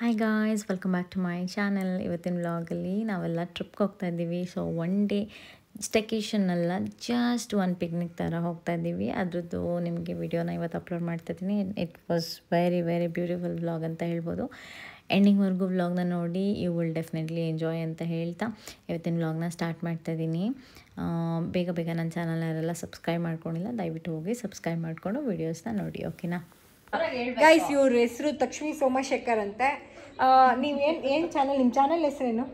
Hi guys, welcome back to my channel. ಇವತ್ತಿನ ವ್ಲಾಗಲ್ಲಿ ನಾವೆಲ್ಲ ಟ್ರಿಪ್ಗೆ ಹೋಗ್ತಾ ಇದ್ದೀವಿ. ಸೊ ಒನ್ ಡೇ ಸ್ಟೆಕೇಷನ್ ಅಲ್ಲ, ಜಸ್ಟ್ ಒಂದು ಪಿಕ್ನಿಕ್ ಥರ ಹೋಗ್ತಾ ಇದ್ದೀವಿ. ಅದ್ರದ್ದು ನಿಮಗೆ ವಿಡಿಯೋನ ಇವತ್ತು ಅಪ್ಲೋಡ್ ಮಾಡ್ತಾಯಿದ್ದೀನಿ. It was very very beautiful vlog ಅಂತ ಹೇಳ್ಬೋದು. ಎಂಡಿಂಗ್ವರೆಗೂ ವ್ಲಾಗ್ನ ನೋಡಿ ಯು ವಿಲ್ ಡೆಫಿನೆಟ್ಲಿ ಎಂಜಾಯ್ ಅಂತ ಹೇಳ್ತಾ ಇವತ್ತಿನ ವ್ಲಾಗ್ನ ಸ್ಟಾರ್ಟ್ ಮಾಡ್ತಾಯಿದ್ದೀನಿ. ಬೇಗ ಬೇಗ ನನ್ನ ಚಾನಲ್ ಯಾರೆಲ್ಲ ಸಬ್ಸ್ಕ್ರೈಬ್ ಮಾಡ್ಕೊಂಡಿಲ್ಲ ದಯವಿಟ್ಟು ಹೋಗಿ ಸಬ್ಸ್ಕ್ರೈಬ್ ಮಾಡಿಕೊಂಡು ವೀಡಿಯೋಸ್ನ ನೋಡಿ, ಓಕೆನಾ. ಗೈಸ್, ಇವ್ರ ಹೆಸರು ಲಕ್ಷ್ಮೀ ಸೋಮಶೇಖರ್ ಅಂತೆ. ನೀವೇನು ಚಾನಲ್, ನಿಮ್ಮ ಚಾನಲ್ ಹೆಸರೇನು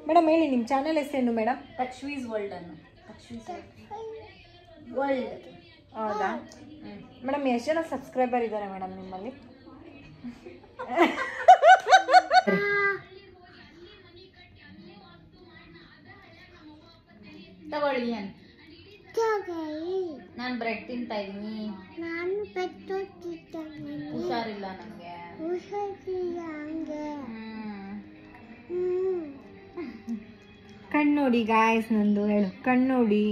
ಮೇಡಮ್? ಹೇಳಿ, ನಿಮ್ಮ ಚಾನಲ್ ಹೆಸರೇನು ಮೇಡಮ್? ಲಕ್ಷ್ಮೀಸ್ ವರ್ಲ್ಡ್ ಅನ್ನು. ವರ್ಲ್ಡ್. ಹೌದಾ ಮೇಡಮ್? ಎಷ್ಟು ಜನ ಸಬ್ಸ್ಕ್ರೈಬರ್ ಇದ್ದಾರೆ ಮೇಡಮ್ ನಿಮ್ಮಲ್ಲಿ? ತಗೊಳ್ಳಿ. ನಾನು ಬ್ರೆಡ್ ತಿಂತಾ ಇದ್ದೀನಿ. ಹುಷಾರಿಲ್ಲ ನನಗೆ. ಕಣ್ಣೋಡಿ ಗಾಯ್ಸ್, ನಂದು ಹೇಳು. ಕಣ್ಣೋಡಿ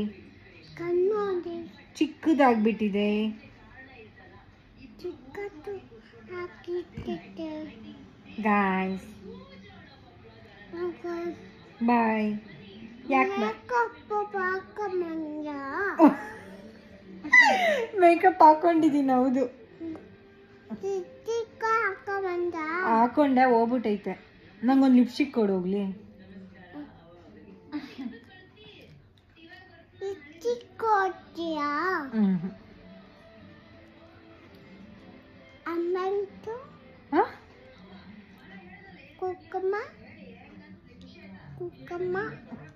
ಚಿಕ್ಕದಾಗ್ಬಿಟ್ಟಿದೆ. Guys bye. ಯಾಕೆ ಮೇಕಪ್ ಹಾಕೊಂಡಿದ್ದೀನಿ? ಹೌದು, ಹಾಕೊಂಡೆ, ಹೋಗ್ಬಿಟ್ಟೈತೆ. ನಂಗೊಂದು ಲಿಪ್ಸ್ಟಿಕ್ ಕೊಡು ಹೋಗ್ಲಿ.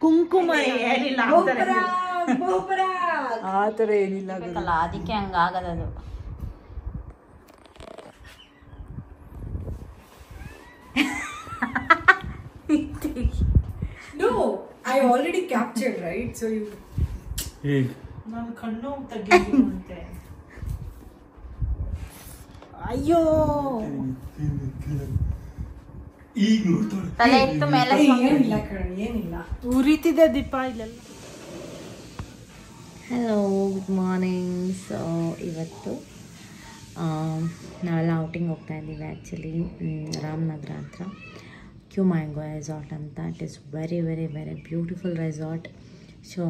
ಕುಂಕುಮ ಏನಿಲ್ಲ, ಆ ಥರ ಏನಿಲ್ಲ, ಅದಕ್ಕೆ ಹಂಗಾಗದದು. No, I already captured, right? So you. ನಾನು ಕಣ್ಣು ತೆಗೆಯುವಂತೆ. ಅಯ್ಯೋ, ಈಗ ನೋಡ್ತಾಳೆ. ತಲೆ ಎತ್ತು ಮೇಲೆ. ಏನಿಲ್ಲ ಕಣ, ಏನಿಲ್ಲ. ಉರಿತಿದೆ ದೀಪ ಇಲ್ಲೆಲ್ಲ. Hello, good morning. ಸೊ ಇವತ್ತು ನಾವೆಲ್ಲ ಔಟಿಂಗ್ ಹೋಗ್ತಾ ಇದ್ದೀವಿ. ಆ್ಯಕ್ಚುಲಿ ರಾಮನಗರ ಹತ್ರ ಕ್ಯೂ ಮ್ಯಾಂಗೋ ರೆಸಾರ್ಟ್ ಅಂತ. It is very very very beautiful resort. So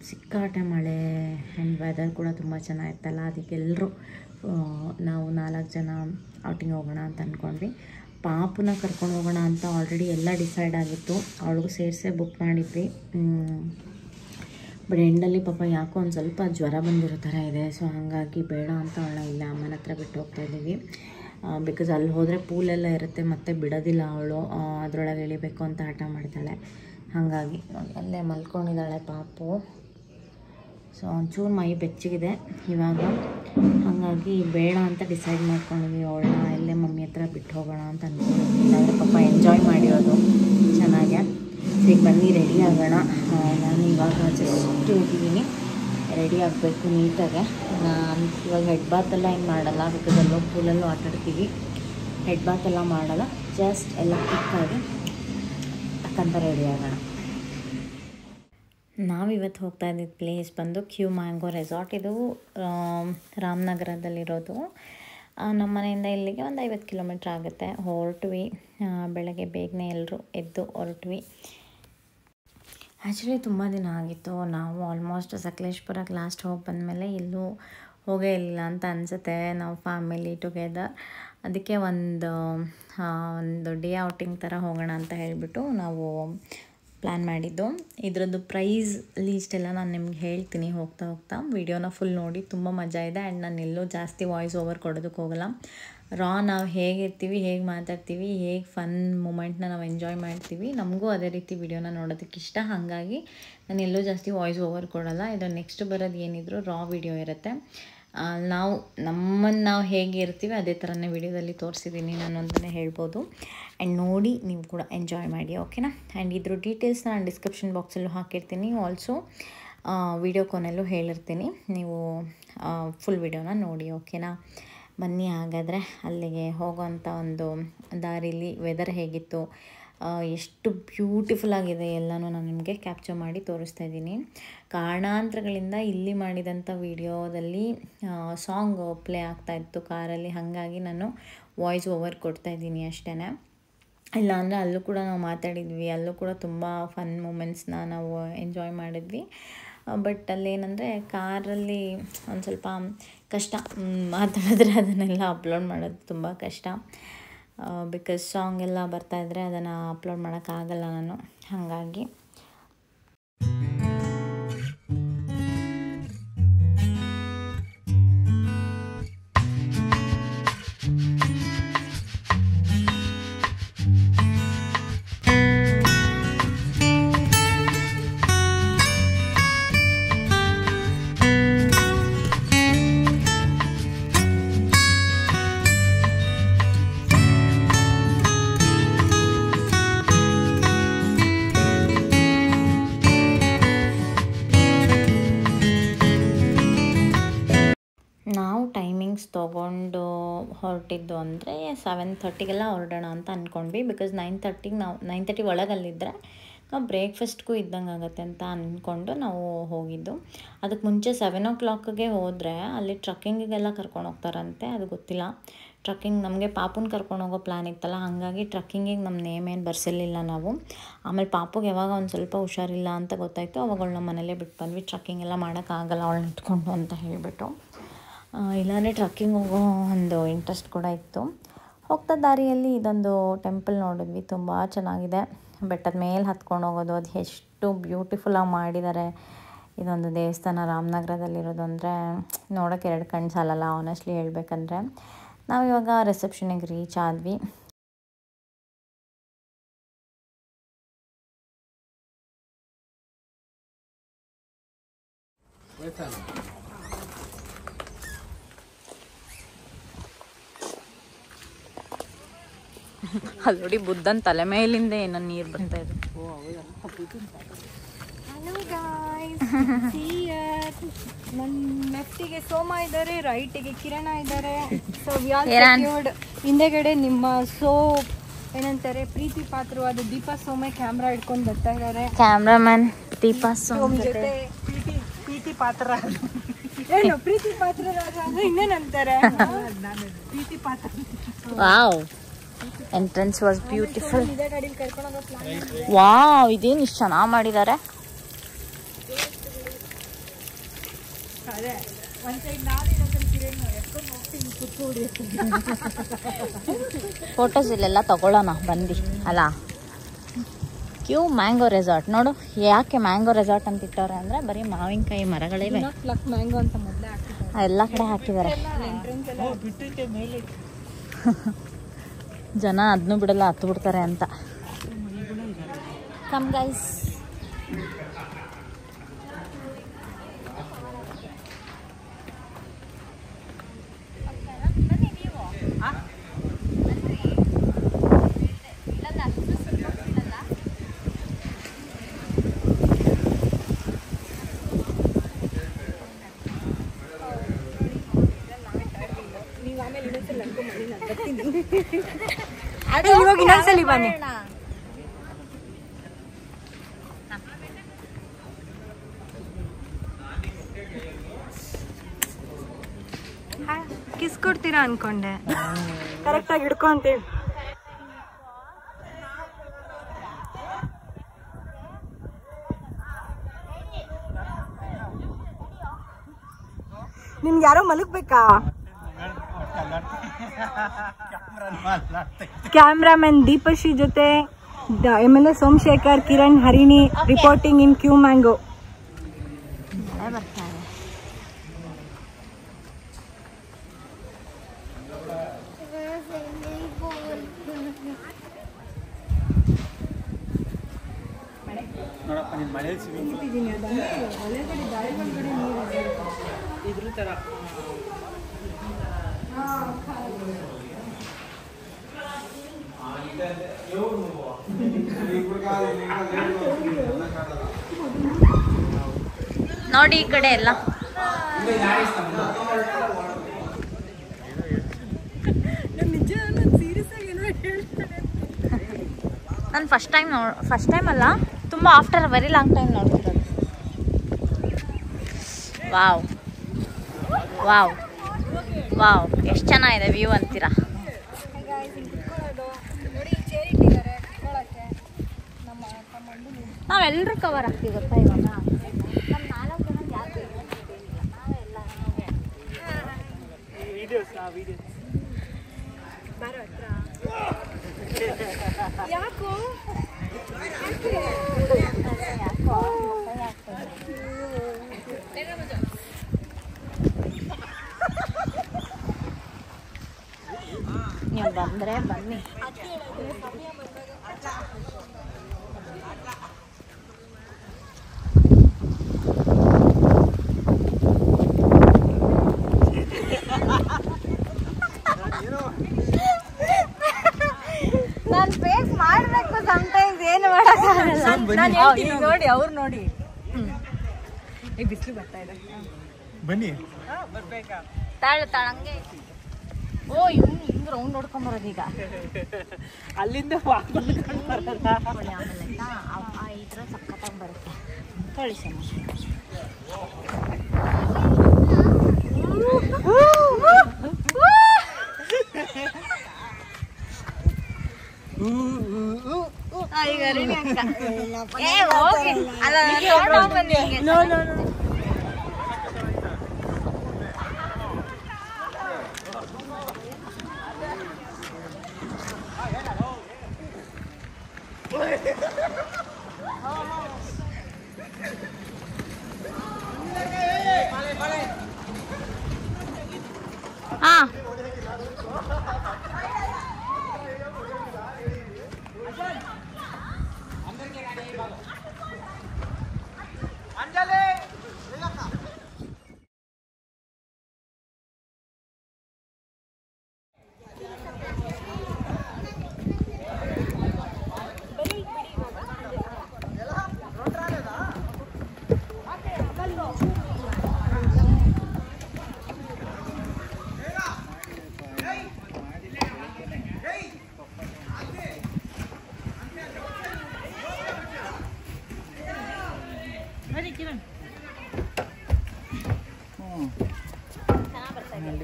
ಸಿಕ್ಕಾಟೆ ಮಳೆ ಆ್ಯಂಡ್ ವೆದರ್ ಕೂಡ ತುಂಬ ಚೆನ್ನಾಗಿತ್ತಲ್ಲ, ಅದಕ್ಕೆ ಎಲ್ಲರೂ ನಾವು 4 ಜನ ಔಟಿಂಗ್ ಹೋಗೋಣ ಅಂತ ಅಂದ್ಕೊಂಡ್ವಿ. ಪಾಪುನ ಕರ್ಕೊಂಡು ಹೋಗೋಣ ಅಂತ ಆಲ್ರೆಡಿ ಎಲ್ಲ ಡಿಸೈಡ್ ಆಗಿತ್ತು, ಅವಳಿಗೂ ಸೇರಿಸೇ ಬುಕ್ ಮಾಡಿದ್ವಿ. ಬಟ್ ಎಂಡಲ್ಲಿ ಪಾಪ ಯಾಕೋ ಒಂದು ಸ್ವಲ್ಪ ಜ್ವರ ಬಂದಿರೋ ಥರ ಇದೆ. ಸೊ ಹಾಗಾಗಿ ಬೇಡ ಅಂತ ಅವಳನ್ನ ಇಲ್ಲ ಅಮ್ಮನ ಹತ್ರ ಬಿಟ್ಟು ಹೋಗ್ತಾ ಇದ್ದೀವಿ. ಬಿಕಾಸ್ ಅಲ್ಲಿ ಹೋದರೆ ಪೂಲೆಲ್ಲ ಇರುತ್ತೆ, ಮತ್ತೆ ಬಿಡೋದಿಲ್ಲ ಅವಳು, ಅದರೊಳಗೆ ಇಳಿಬೇಕು ಅಂತ ಹಠ ಮಾಡ್ತಾಳೆ. ಹಾಗಾಗಿ ಅಲ್ಲೇ ಮಲ್ಕೊಂಡಿದ್ದಾಳೆ ಪಾಪು. ಸೊ ಒಂಚೂರು ಮೈ ಬೆಚ್ಚಗಿದೆ ಇವಾಗ, ಹಾಗಾಗಿ ಬೇಡ ಅಂತ ಡಿಸೈಡ್ ಮಾಡ್ಕೊಂಡಿದ್ವಿ. ಅವಳನ್ನ ಎಲ್ಲೇ ಮಮ್ಮಿ ಹತ್ರ ಬಿಟ್ಟು ಹೋಗೋಣ ಅಂತ ಅಂದ್ಕೊಂಡಿದ್ವಿ. ಇಲ್ಲಾಂದರೆ ಪಾಪ ಎಂಜಾಯ್ ಮಾಡಿರೋದು ಚೆನ್ನಾಗೆ. ಈಗ ಬನ್ನಿ ರೆಡಿ ಆಗೋಣ. ನಾನು ಇವಾಗ ಜಸ್ಟ್ ಹೋಗಿದ್ದೀನಿ, ರೆಡಿ ಆಗಬೇಕು ನೀಟಾಗೆ. ನಾನು ಇವಾಗ ಹೆಡ್ ಬಾತೆಲ್ಲ ಏನು ಮಾಡಲ್ಲ, ಬಿಕಾಸ್ ಅಲ್ಲೋ ಪೂಲಲ್ಲೂ ಆಟಾಡ್ತೀವಿ. ಹೆಡ್ ಬಾತೆಲ್ಲ ಮಾಡಲ್ಲ, ಜಸ್ಟ್ ಎಲ್ಲ ಕ್ವಿಕ್ಕಾಗಿ ಟಕ್ಕಂತ ರೆಡಿ ಆಗೋಣ. ನಾವಿವತ್ತು ಹೋಗ್ತಾ ಇದ್ದಿದ್ದು ಪ್ಲೇಸ್ ಬಂದು ಕ್ಯೂ ಮ್ಯಾಂಗೋ ರೆಸಾರ್ಟ್. ಇದು ರಾಮನಗರದಲ್ಲಿರೋದು. ನಮ್ಮ ಮನೆಯಿಂದ ಇಲ್ಲಿಗೆ ಒಂದು 50 ಕಿಲೋಮೀಟ್ರ್ ಆಗುತ್ತೆ. ಹೊರಟ್ವಿ ಬೆಳಗ್ಗೆ ಬೇಗನೆ ಎಲ್ಲರೂ ಎದ್ದು ಹೊರಟ್ವಿ. ಆ್ಯಕ್ಚುಲಿ ತುಂಬ ದಿನ ಆಗಿತ್ತು, ನಾವು ಆಲ್ಮೋಸ್ಟ್ ಸಕಲೇಶ್ಪುರಕ್ಕೆ ಲಾಸ್ಟ್ ಹೋಗಿ ಬಂದಮೇಲೆ ಎಲ್ಲೂ ಹೋಗೇ ಇಲ್ಲ ಅಂತ ಅನಿಸುತ್ತೆ ನಾವು ಫ್ಯಾಮಿಲಿ ಟುಗೆದರ್. ಅದಕ್ಕೆ ಒಂದು ಡೇ ಔಟಿಂಗ್ ಥರ ಹೋಗೋಣ ಅಂತ ಹೇಳಿಬಿಟ್ಟು ನಾವು ಪ್ಲ್ಯಾನ್ ಮಾಡಿದ್ದು. ಇದರದ್ದು ಪ್ರೈಸ್ ಲೀಸ್ಟ್ ಎಲ್ಲ ನಾನು ನಿಮ್ಗೆ ಹೇಳ್ತೀನಿ ಹೋಗ್ತಾ ಹೋಗ್ತಾ. ವಿಡಿಯೋನ ಫುಲ್ ನೋಡಿ, ತುಂಬ ಮಜಾ ಇದೆ. ಆ್ಯಂಡ್ ನಾನು ಎಲ್ಲೂ ಜಾಸ್ತಿ ವಾಯ್ಸ್ ಓವರ್ ಕೊಡೋದಕ್ಕೆ ಹೋಗಲ್ಲ. ನಾವು ಹೇಗಿರ್ತೀವಿ, ಹೇಗೆ ಮಾತಾಡ್ತೀವಿ, ಹೇಗೆ ಫನ್ ಮೂಮೆಂಟ್ನ ನಾವು ಎಂಜಾಯ್ ಮಾಡ್ತೀವಿ, ನಮಗೂ ಅದೇ ರೀತಿ ವಿಡಿಯೋನ ನೋಡೋದಕ್ಕೆ ಇಷ್ಟ. ಹಾಗಾಗಿ ನಾನು ಎಲ್ಲೂ ಜಾಸ್ತಿ ವಾಯ್ಸ್ ಓವರ್ ಕೊಡೋಲ್ಲ. ಇದು ನೆಕ್ಸ್ಟ್ ಬರೋದು ಏನಿದ್ರು ರಾ ವಿಡಿಯೋ ಇರುತ್ತೆ. ನಾವು ಹೇಗೆ ಇರ್ತೀವಿ ಅದೇ ಥರನೇ ವಿಡಿಯೋದಲ್ಲಿ ತೋರಿಸಿದ್ದೀನಿ ನಾನು ಅಂತಲೇ ಹೇಳ್ಬೋದು. ಆ್ಯಂಡ್ ನೋಡಿ ನೀವು ಕೂಡ ಎಂಜಾಯ್ ಮಾಡಿ, ಓಕೆನಾ. ಆ್ಯಂಡ್ ಇದ್ರ ಡೀಟೇಲ್ಸ್ನ ನಾನು ಡಿಸ್ಕ್ರಿಪ್ಷನ್ ಬಾಕ್ಸಲ್ಲೂ ಹಾಕಿರ್ತೀನಿ. ಆಲ್ಸೋ ವಿಡಿಯೋ ಕೊನೆಯಲ್ಲೂ ಹೇಳಿರ್ತೀನಿ, ನೀವು ಫುಲ್ ವಿಡಿಯೋನ ನೋಡಿ, ಓಕೆನಾ. ಬನ್ನಿ ಹಾಗಾದರೆ ಅಲ್ಲಿಗೆ ಹೋಗೋವಂಥ ಒಂದು ದಾರಿಲಿ ವೆದರ್ ಹೇಗಿತ್ತು, ಎಷ್ಟು ಬ್ಯೂಟಿಫುಲ್ ಆಗಿದೆ ಎಲ್ಲನೂ ನಾನು ನಿಮಗೆ ಕ್ಯಾಪ್ಚರ್ ಮಾಡಿ ತೋರಿಸ್ತಾ ಇದ್ದೀನಿ. ಕಾರಣಾಂತರಗಳಿಂದ ಇಲ್ಲಿ ಮಾಡಿದಂಥ ವಿಡಿಯೋದಲ್ಲಿ ಸಾಂಗ್ ಪ್ಲೇ ಆಗ್ತಾಯಿತ್ತು ಕಾರಲ್ಲಿ, ಹಾಗಾಗಿ ನಾನು ವಾಯ್ಸ್ ಓವರ್ ಕೊಡ್ತಾಯಿದ್ದೀನಿ ಅಷ್ಟೇ. ಇಲ್ಲಾಂದರೆ ಅಲ್ಲೂ ಕೂಡ ನಾವು ಮಾತಾಡಿದ್ವಿ, ಅಲ್ಲೂ ಕೂಡ ತುಂಬ ಫನ್ ಮೂಮೆಂಟ್ಸ್ನ ನಾವು ಎಂಜಾಯ್ ಮಾಡಿದ್ವಿ. ಬಟ್ ಅಲ್ಲೇನಂದರೆ ಕಾರಲ್ಲಿ ಒಂದು ಸ್ವಲ್ಪ ಕಷ್ಟ, ಮಾತಾಡಿದ್ರೆ ಅದನ್ನೆಲ್ಲ ಅಪ್ಲೋಡ್ ಮಾಡೋದು ತುಂಬ ಕಷ್ಟ. ಬಿಕಾಸ್ ಸಾಂಗ್ ಎಲ್ಲ ಬರ್ತಾಯಿದ್ರೆ ಅದನ್ನು ಅಪ್ಲೋಡ್ ಮಾಡೋಕ್ಕಾಗಲ್ಲ ನಾನು, ಹಾಗಾಗಿ ನಾವು ಟೈಮಿಂಗ್ಸ್ ತೊಗೊಂಡು ಹೊರಟಿದ್ದು ಅಂದರೆ 7:30ಗೆಲ್ಲ ಹೊರಡೋಣ ಅಂತ ಅಂದ್ಕೊಂಡ್ವಿ. ಬಿಕಾಸ್ 9:30 ಒಳಗಲ್ಲಿದ್ದರೆ ನಾವು ಬ್ರೇಕ್ಫಾಸ್ಟ್ಗೂ ಇದ್ದಂಗೆ ಆಗುತ್ತೆ ಅಂತ ಅಂದ್ಕೊಂಡು ನಾವು ಹೋಗಿದ್ದು. ಅದಕ್ಕೆ ಮುಂಚೆ 7 o'clockಗೆ ಹೋದರೆ ಅಲ್ಲಿ ಟ್ರಕ್ಕಿಂಗಿಗೆಲ್ಲ ಕರ್ಕೊಂಡು ಹೋಗ್ತಾರಂತೆ, ಅದು ಗೊತ್ತಿಲ್ಲ. ಟ್ರಕ್ಕಿಂಗ್ ನಮಗೆ ಪಾಪುನ ಕರ್ಕೊಂಡು ಹೋಗೋ ಪ್ಲ್ಯಾನ್ ಇತ್ತಲ್ಲ, ಹಾಗಾಗಿ ಟ್ರಕ್ಕಿಂಗಿಗೆ ನಮ್ಮ ನೇಮ್ ಏನು ಬರ್ಸಿರಲಿಲ್ಲ ನಾವು. ಆಮೇಲೆ ಪಾಪುಗೆ ಯಾವಾಗ ಒಂದು ಸ್ವಲ್ಪ ಹುಷಾರಿಲ್ಲ ಅಂತ ಗೊತ್ತಾಯಿತು, ಅವಾಗ ಅವಳನ್ನ ಮನೇಲೇ ಬಿಟ್ಟು ಬಂದ್ವಿ. ಟ್ರಕ್ಕಿಂಗ್ ಎಲ್ಲ ಮಾಡೋಕ್ಕಾಗಲ್ಲ ಅವಳನ್ನ ಇಟ್ಕೊಂಡು ಅಂತ ಹೇಳಿಬಿಟ್ಟು. ಇಲ್ಲಾಂದರೆ ಟ್ರಕ್ಕಿಂಗ್ ಹೋಗೋ ಒಂದು ಇಂಟ್ರೆಸ್ಟ್ ಕೂಡ ಇತ್ತು. ಹೋಗ್ತಾ ದಾರಿಯಲ್ಲಿ ಇದೊಂದು ಟೆಂಪಲ್ ನೋಡಿದ್ವಿ, ತುಂಬ ಚೆನ್ನಾಗಿದೆ. ಬೆಟ್ಟದ ಮೇಲೆ ಹತ್ಕೊಂಡು ಹೋಗೋದು, ಅದು ಎಷ್ಟು ಬ್ಯೂಟಿಫುಲ್ಲಾಗಿ ಮಾಡಿದ್ದಾರೆ. ಇದೊಂದು ದೇವಸ್ಥಾನ ರಾಮನಗರದಲ್ಲಿರೋದು ಅಂದರೆ ನೋಡೋಕ್ಕೆ 2 ಕಣ್ಣು ಸಾಲಲ್ಲ ಆನೆಸ್ಟ್ಲಿ ಹೇಳಬೇಕಂದ್ರೆ. ನಾವಿವಾಗ ರಿಸೆಪ್ಷನಿಗೆ ರೀಚ್ ಆದ್ವಿ. ಅಲ್ಲಿ ನೋಡಿ ಬುದ್ಧನ ತಲೆ ಮೇಲಿಂದ ಏನೋ ನೀರು ಬರ್ತಾ ಇದೆ. ಹಲೋ ಗಾಯ್ಸ್, ನನ್ನ ಲೆಫ್ಟಿಗೆ ಸೋಮ ಇದ್ದಾರೆ, ರೈಟಿಗೆ ಕಿರಣ ಇದ್ದಾರೆ. ಸೊ ಹಿಂದೆಗಡೆ ನಿಮ್ಮ ಏನಂತಾರೆ ಪ್ರೀತಿ ಪಾತ್ರವಾದ ದೀಪಾ ಸೋಮೆ ಕ್ಯಾಮ್ರಾ ಹಿಡ್ಕೊಂಡು ಬರ್ತಾ ಇದ್ದಾರೆ. ಕ್ಯಾಮ್ರಾಮನ್ ದೀಪಾ ಸೋಮ್ ಜೊತೆ ಪ್ರೀತಿ ಪಾತ್ರ ಏನು ಪ್ರೀತಿ ಪಾತ್ರ ಇನ್ನೇನಂತಾರೆ ಪ್ರೀತಿ ಪಾತ್ರ. Wow, entrance was beautiful. Wow, ಇದೇನು ಇಷ್ಟು ಚೆನ್ನಾಗಿ ಮಾಡಿದ್ದಾರೆ. ಫೋಟೋಸ್ ಇಲ್ಲೆಲ್ಲ ತಗೊಳ್ಳೋಣ ಬಂದು ಅಲ್ಲ. ಕ್ಯೂ ಮ್ಯಾಂಗೋ ರೆಸಾರ್ಟ್ ನೋಡು. ಯಾಕೆ ಮ್ಯಾಂಗೋ ರೆಸಾರ್ಟ್ ಅಂತ ಇಟ್ಟವ್ರೆ ಅಂದರೆ ಬರೀ ಮಾವಿನಕಾಯಿ ಮರಗಳಿವೆ, ಮ್ಯಾಂಗೋ ಅಂತ ಮೊದಲೇ ಎಲ್ಲ ಕಡೆ ಹಾಕಿದ್ದಾರೆ. ಜನ ಅದನ್ನೂ ಬಿಡಲ್ಲ, ಹತ್ತು ಬಿಡ್ತಾರೆ ಅಂತ. ಕಮ್ ಗೈಸ್, ಇವಾಗ ಇನ್ನೊಂದ್ಸಲಿ ಬನ್ನಿ. ಕಿಸ್ ಕೊಡ್ತೀರಾ ಅನ್ಕೊಂಡೆ, ಕರೆಕ್ಟಾಗಿ ಹಿಡ್ಕೊ ಅಂತೇಳಿ. ನಿಮ್ಗೆ ಯಾರೋ ಮಲಗ್ಬೇಕಾ? ಕ್ಯಾಮ್ರಾಮನ್ ದೀಪಶ್ರೀ ಜೊತೆ MLA Somashekhar, Kiran, Harini reporting in Q mango. ನೋಡಿ ಈ ಕಡೆ ಎಲ್ಲ ನಾನು ಫಸ್ಟ್ ಟೈಮ್ ಅಲ್ಲ, ತುಂಬ ಆಫ್ಟರ್ ವೆರಿ ಲಾಂಗ್ ಟೈಮ್ ನೋಡ್ತಿರೋದು. ವಾವ್ ವಾವ್ ವಾವ್, ಎಷ್ಟು ಚೆನ್ನಾಗಿದೆ ವ್ಯೂ ಅಂತೀರಾ. ನಾವೆಲ್ಲರೂ ಕವರ್ ಆಗ್ತೀವಿ ಗೊತ್ತಾ ಇವಾಗ. ನಮ್ಮ 4 ಜನ ಜಾಸ್ತಿ ನಾವೆಲ್ಲ ಯಾಕೋ ನೀವು ಬಂದರೆ ಬನ್ನಿ. ನಾನು ಫೇಸ್ ಮಾಡಬೇಕು ಸಮಟೈಮ್ಸ್, ಏನು ಮಾಡೋಕ್ಕಾಗಲ್ಲ. ನೋಡಿ ಅವ್ರು ನೋಡಿ ಈಗ ಬಿಸಿಲು ಬರ್ತಾ ಇದೆ. ಬನ್ನಿ ತಾಳಂಗೆ. ಓ ಇವ್ನು ಹಿಂಗೆ ರೌಂಡ್ ನೋಡ್ಕೊಂಬರೋದು ಈಗ ಅಲ್ಲಿಂದ ಆಮೇಲೆ ಇದ್ರ ಸಕ್ಕತ್ತಾಗಿ ಬರುತ್ತೆ. ಕಳಿಸಿ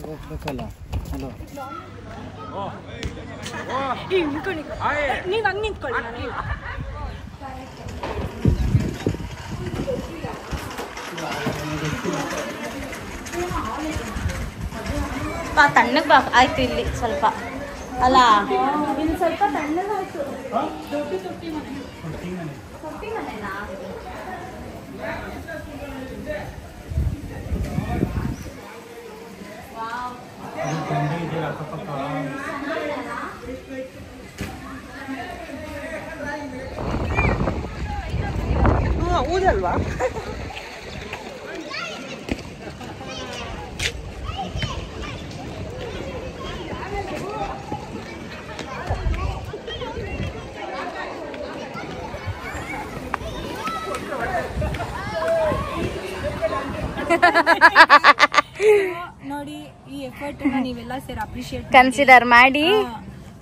ಹೋಗ್ಬೇಕಲ್ಲ. ಹಲೋ ನೀವು ಹಂಗೆ ನಿಂತ್ಕೊಳ್ಳಿ. ತಣ್ಣಗೆ ಆಯ್ತು ಇಲ್ಲಿ ಸ್ವಲ್ಪ ಅಲ್ಲ, ಇಲ್ಲಿ ಸ್ವಲ್ಪ ತಣ್ಣಗಾಯ್ತು. ಊದಲ್ವಾ? ನೋಡಿ ಈ ಎಫರ್ಟ್ ನೀವೆಲ್ಲ ಸೇರಿ ಅಪ್ರಿಶಿಯೇಟ್ ಕನ್ಸಿಡರ್ ಮಾಡಿ,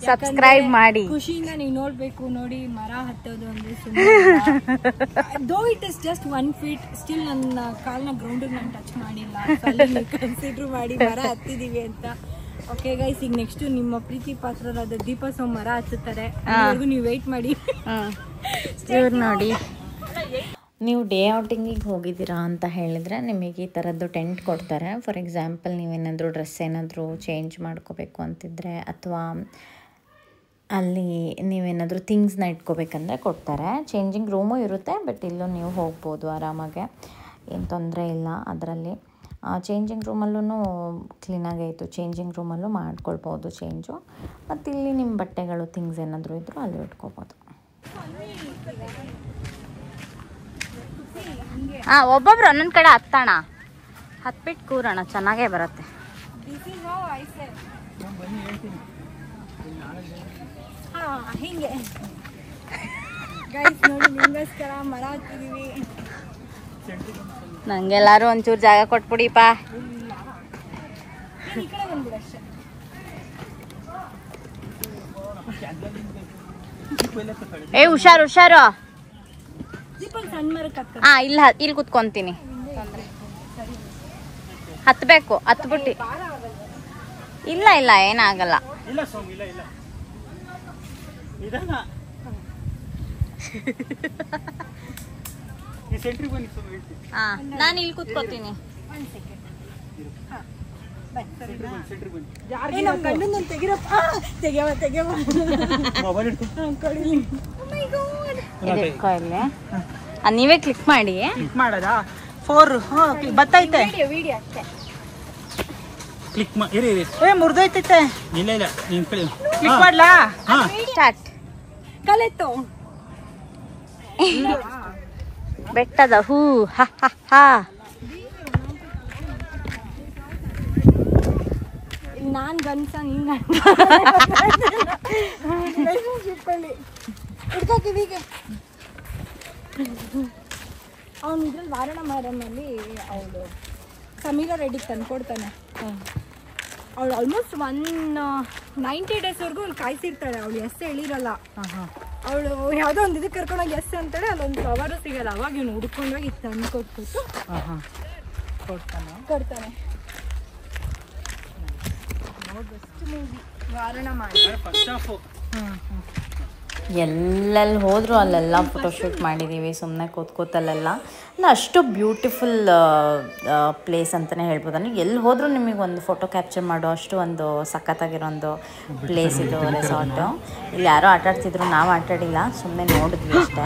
ಸಬ್ಸ್ಕ್ರೈಬ್ ಮಾಡಿ. ಖುಷಿಯಿಂದ ನೀವು ನೋಡ್ಬೇಕು. ನೋಡಿ ಮರ ಹತ್ತೋದು ಅಂದ್ರೆ ಸುಮ್ಮನೆ though it is just 1 feet, still ನನ್ನ ಕಾಲ್ನ ಗ್ರೌಂಡ್ ನಾನು ಟಚ್ ಮಾಡಿಲ್ಲ. ಕನ್ಸಿಡರ್ ಮಾಡಿ ಮರ ಹತ್ತಿದೀವಿ ಅಂತ. ಓಕೆ ಗೈಸ್, ಈಗ ನೆಕ್ಸ್ಟ್ ನಿಮ್ಮ ಪ್ರೀತಿ ಪಾತ್ರರಾದ ದೀಪ ಸೋಮ್ ಮರ ಹಚ್ಚುತ್ತಾರೆ. ನೀವು ವೆಯ್ಟ್ ಮಾಡಿ. ಇವ್ರು ನೋಡಿ, ನೀವು ಡೇ ಔಟಿಂಗಿಗೆ ಹೋಗಿದ್ದೀರಾ ಅಂತ ಹೇಳಿದರೆ ನಿಮಗೆ ಈ ಥರದ್ದು ಟೆಂಟ್ ಕೊಡ್ತಾರೆ. ಫಾರ್ ಎಕ್ಸಾಂಪಲ್ ನೀವೇನಾದರೂ ಡ್ರೆಸ್ ಏನಾದರೂ ಚೇಂಜ್ ಮಾಡ್ಕೋಬೇಕು ಅಂತಿದ್ರೆ, ಅಥವಾ ಅಲ್ಲಿ ನೀವೇನಾದರೂ ಥಿಂಗ್ಸ್ನ ಇಟ್ಕೋಬೇಕಂದ್ರೆ ಕೊಡ್ತಾರೆ. ಚೇಂಜಿಂಗ್ ರೂಮು ಇರುತ್ತೆ, ಬಟ್ ಇಲ್ಲೂ ನೀವು ಹೋಗ್ಬೋದು ಆರಾಮಾಗೆ, ಏನು ತೊಂದರೆ ಇಲ್ಲ ಅದರಲ್ಲಿ. ಚೇಂಜಿಂಗ್ ರೂಮಲ್ಲೂ ಕ್ಲೀನಾಗೇ ಇತ್ತು. ಚೇಂಜಿಂಗ್ ರೂಮಲ್ಲೂ ಮಾಡ್ಕೊಳ್ಬೋದು ಚೇಂಜು. ಮತ್ತು ಇಲ್ಲಿ ನಿಮ್ಮ ಬಟ್ಟೆಗಳು ಥಿಂಗ್ಸ್ ಏನಾದರೂ ಇದ್ದರೂ ಅಲ್ಲಿ ಇಟ್ಕೋಬೋದು. ಒಬ್ಬೊಬ್ರು ಒಂದೊಂದು ಕಡೆ ಹತ್ತೋಣ, ಹತ್ಬಿಟ್ಟು ಕೂರೋಣ, ಚೆನ್ನಾಗೇ ಬರುತ್ತೆ. ಹಿಂಗೆ ಗೈಸ್ ನೋಡಿ, ನಿಮಗೋಸ್ಕರ ಮರ ಹತ್ತಿದೀವಿ. ನಂಗೆಲ್ಲರೂ ಒಂಚೂರು ಜಾಗ ಕೊಟ್ಬಿಡಿಪ್ಪ. ಈ ಕಡೆ ಬಂದ್ಬಿಡು ಅಷ್ಟೇ. ಹುಷಾರು ಹುಷಾರು. ಸಣ್ಣ ಮರಕ್ಕೆ ಹತ್ತ. ಇಲ್ಲಿ ಕುತ್ಕೊಂತೀನಿ. ಹತ್ಬೇಕು, ಹತ್ಬಿಟ್ಟು. ಇಲ್ಲ ಇಲ್ಲ, ಏನಾಗಲ್ಲ. ಸೆಂಟ್ರಿಗೆ ಬನ್ನಿ ಸುಮ್ಮನೆ ಹೇಳ್ತೀನಿ. ಹಾಂ, ನಾನು ಇಲ್ಲಿ ಕೂತ್ಕೋತೀನಿ. ಒಂದು ಸೆಕೆಂಡ್. ಸೆಂಟ್ರಿಗೆ ಬನ್ನಿ. ನಮ್ಮ ಗಂಡನ ತೆಗಿರಪ್ಪ. ತೆಗೆವ ಮೊಬೈಲ್ ಇಟ್ಟು ನೀವೇ ಕ್ಲಿಕ್ ಮಾಡಿ. ಕ್ಲಿಕ್ ಮಾಡೋದಾ? 4 ಬತ್ತೈತೆ. ವಿಡಿಯೋ ಅಷ್ಟೇ. ಕ್ಲಿಕ್ ಇರಿ ಮುರಿದೋಯ್ತೈತೆ. ಇಲ್ಲ ನೀನ್ ಕಳಿ ಕ್ಲಿಕ್ ಮಾಡ್ಲಾ? ಸ್ಟಾರ್ಟ್. ಕಲೆತ್ತು ಬೆಟ್ಟದ ಹೂ. ಹ ಹ ಹ. ನಾನು ಗನ್ಸ ಹಿಂಗ ರಿಲೇಶನ್ಶಿಪ್ ಅಲ್ಲಿ ಹಿಡ್ಕೋಕಿದೀಗೆ ಅವ್ನು ಇದ್ರಲ್ಲಿ ವಾರಣ ಮಾರಮ್ಮಲ್ಲಿ ಅವಳು ಸಮೀರಾ ರೆಡ್ಡಿಗೆ ತಂದ್ಕೊಡ್ತಾನೆ. ಅವಳು ಆಲ್ಮೋಸ್ಟ್ 90 ಡೇಸ್ವರೆಗೂ ಅವ್ಳು ಕಾಯ್ಸಿರ್ತಾಳೆ. ಅವಳು ಎಸ್ ಹೇಳಿರಲ್ಲ. ಅವಳು ಯಾವುದೋ ಒಂದು ಇದಕ್ಕೆ ಕರ್ಕೊಂಡೋಗಿ ಎಸ್ ಅಂತಾಳೆ, ಅಲ್ಲೊಂದು ಫ್ಲವರು ಸಿಗಲ್ಲ. ಅವಾಗ ಇವನು ಹುಡ್ಕೊಂಡೋಗಿ ಇದು ತಂದು ಕೊಟ್ಬಿಟ್ಟು ಕೊಡ್ತಾನೆ. ವಾರಣ ಮಾಡಿ ಫಸ್ಟ್ ಹಾಫ್ ಎಲ್ಲೆಲ್ಲಿ ಹೋದರೂ ಅಲ್ಲೆಲ್ಲ ಫೋಟೋಶೂಟ್ ಮಾಡಿದ್ದೀವಿ. ಸುಮ್ಮನೆ ಕೂತಲ್ಲೆಲ್ಲ ಅಷ್ಟು ಬ್ಯೂಟಿಫುಲ್ ಪ್ಲೇಸ್ ಅಂತಲೇ ಹೇಳ್ಬೋದು. ನನಗೆ ಎಲ್ಲಿ ಹೋದರೂ ನಿಮಗೆ ಒಂದು ಫೋಟೋ ಕ್ಯಾಪ್ಚರ್ ಮಾಡೋ ಅಷ್ಟು ಒಂದು ಸಖತ್ತಾಗಿರೋ ಒಂದು ಪ್ಲೇಸ್ ಇದು ರೆಸಾರ್ಟು. ಇಲ್ಲಿ ಯಾರೋ ಆಟಾಡ್ತಿದ್ರು, ನಾವು ಆಟಾಡಿಲ್ಲ, ಸುಮ್ಮನೆ ನೋಡಿದ್ವಿ ಅಷ್ಟೇ.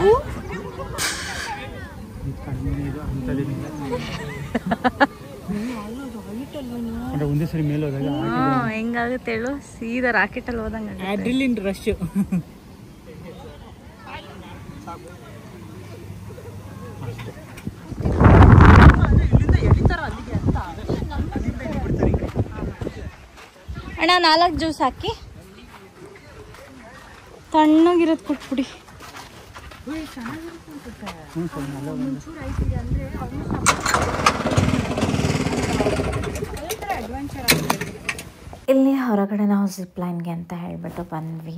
ಒಂದೇ ಸರಿ ಮೇಲೆ ಹೋದಾಗ ಹೆಂಗಾಗುತ್ತೆ ಹೇಳು, ಸೀದಾ ರಾಕೆಟಲ್ಲಿ ಹೋದಂಗೆ. ಅಡ್ರಿಲಿನ್ ರಶ್. ಅಣ್ಣ 4 ಜ್ಯೂಸ್ ಹಾಕಿ ತಣ್ಣಗಿರೋದು ಕೊಟ್ಬಿಡಿ. ಇಲ್ಲಿ ಹೊರಗಡೆ ನಾವು ಜಿಪ್ ಲೈನ್ಗೆ ಅಂತ ಹೇಳಿಬಿಟ್ಟು ಬಂದ್ವಿ.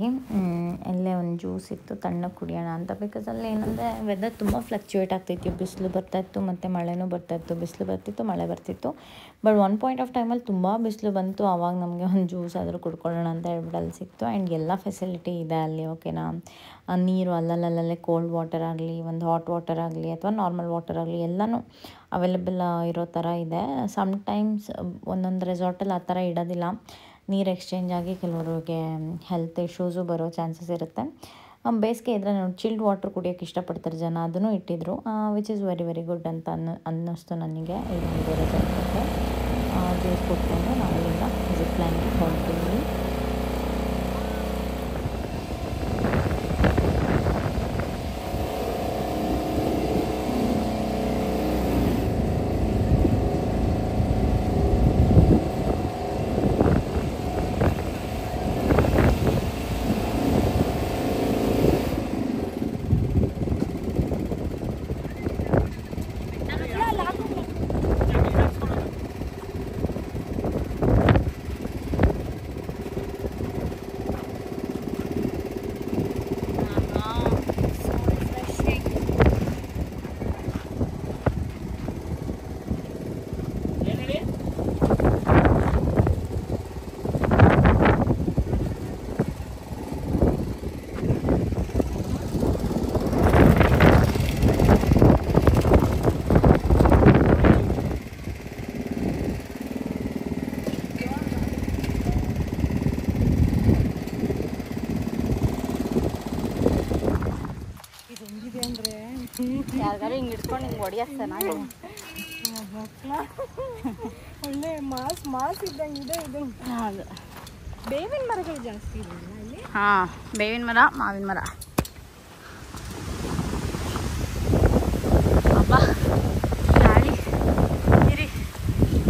ಇಲ್ಲೇ ಒಂದು ಜ್ಯೂಸ್ ಇತ್ತು, ತಣ್ಣಗೆ ಕುಡಿಯೋಣ ಅಂತ. ಬಿಕಾಸ್ ಅಲ್ಲಿ ಏನಂದರೆ ವೆದರ್ ತುಂಬ ಫ್ಲಕ್ಚುಯೇಟ್ ಆಗ್ತಿತ್ತು. ಬಿಸಿಲು ಬರ್ತಾಯಿತ್ತು ಮತ್ತು ಮಳೆನೂ ಬರ್ತಾಯಿತ್ತು. ಬಿಸಿಲು ಬರ್ತಿತ್ತು, ಮಳೆ ಬರ್ತಿತ್ತು. ಬಟ್ ಒನ್ ಪಾಯಿಂಟ್ ಆಫ್ ಟೈಮಲ್ಲಿ ತುಂಬ ಬಿಸಿಲು ಬಂತು. ಆವಾಗ ನಮಗೆ ಒಂದು ಜ್ಯೂಸ್ ಆದರೂ ಕುಡ್ಕೊಳ್ಳೋಣ ಅಂತ ಹೇಳ್ಬಿಟ್ಟು ಅಲ್ಲಿ ಸಿಕ್ತು. ಆ್ಯಂಡ್ ಎಲ್ಲ ಫೆಸಿಲಿಟಿ ಇದೆ ಅಲ್ಲಿ, ಓಕೆನಾ. ನೀರು ಅಲ್ಲಲ್ಲೇ ಕೋಲ್ಡ್ ವಾಟರ್ ಆಗಲಿ, ಒಂದು ಹಾಟ್ ವಾಟರ್ ಆಗಲಿ, ಅಥವಾ ನಾರ್ಮಲ್ ವಾಟರ್ ಆಗಲಿ, ಎಲ್ಲನೂ ಅವೈಲೇಬಲ್ ಇರೋ ಥರ ಇದೆ. ಸಮ್ಟೈಮ್ಸ್ ಒಂದೊಂದು ರೆಸಾರ್ಟಲ್ಲಿ ಆ ಥರ ಇಡೋದಿಲ್ಲ. ನೀರು ಎಕ್ಸ್ಚೇಂಜ್ ಆಗಿ ಕೆಲವರಿಗೆ ಹೆಲ್ತ್ ಇಶ್ಯೂಸು ಬರೋ ಚಾನ್ಸಸ್ ಇರುತ್ತೆ. ಬೇಸಿಗೆ ಇದ್ದರೆ ನೋಡಿ ಚಿಲ್ಡ್ ವಾಟರ್ ಕುಡಿಯೋಕ್ಕೆ ಇಷ್ಟಪಡ್ತಾರೆ ಜನ, ಅದನ್ನು ಇಟ್ಟಿದ್ರು. Which is very very good ಅಂತ ಅನ್ನಿಸ್ತು ನನಗೆ. ಇದೊಂದು ರೆಸಾರ್ಟ್ಗೆ ಜ್ಯೂಸ್ ಕೊಟ್ಕೊಂಡು ನಾವು ಈಗ ಜಿಪ್ ಲೈನ್ಗೆ ಹೊರಡ್ತೀವಿ. ಯಾರಿಗಾರು ಹಿಂಗೆ ಇಟ್ಕೊಂಡು ಹಿಂಗೆ ಹೊಡಿಯೋಕ್ಕೆ ಚೆನ್ನಾಗಿ ಒಳ್ಳೆ ಮಾಸ್ ಇದ್ದಂಗೆ ಇದೆ ಇದು. ಹೌದು, ಬೇವಿನ ಮರಗಳು ಜಾಸ್ತಿ ಇದೆ ಇಲ್ಲಿ. ಹಾಂ, ಬೇವಿನ ಮರ, ಮಾವಿನ ಮರ. ಅಬ್ಬಾ ಗಾಳಿ ಇರಿ,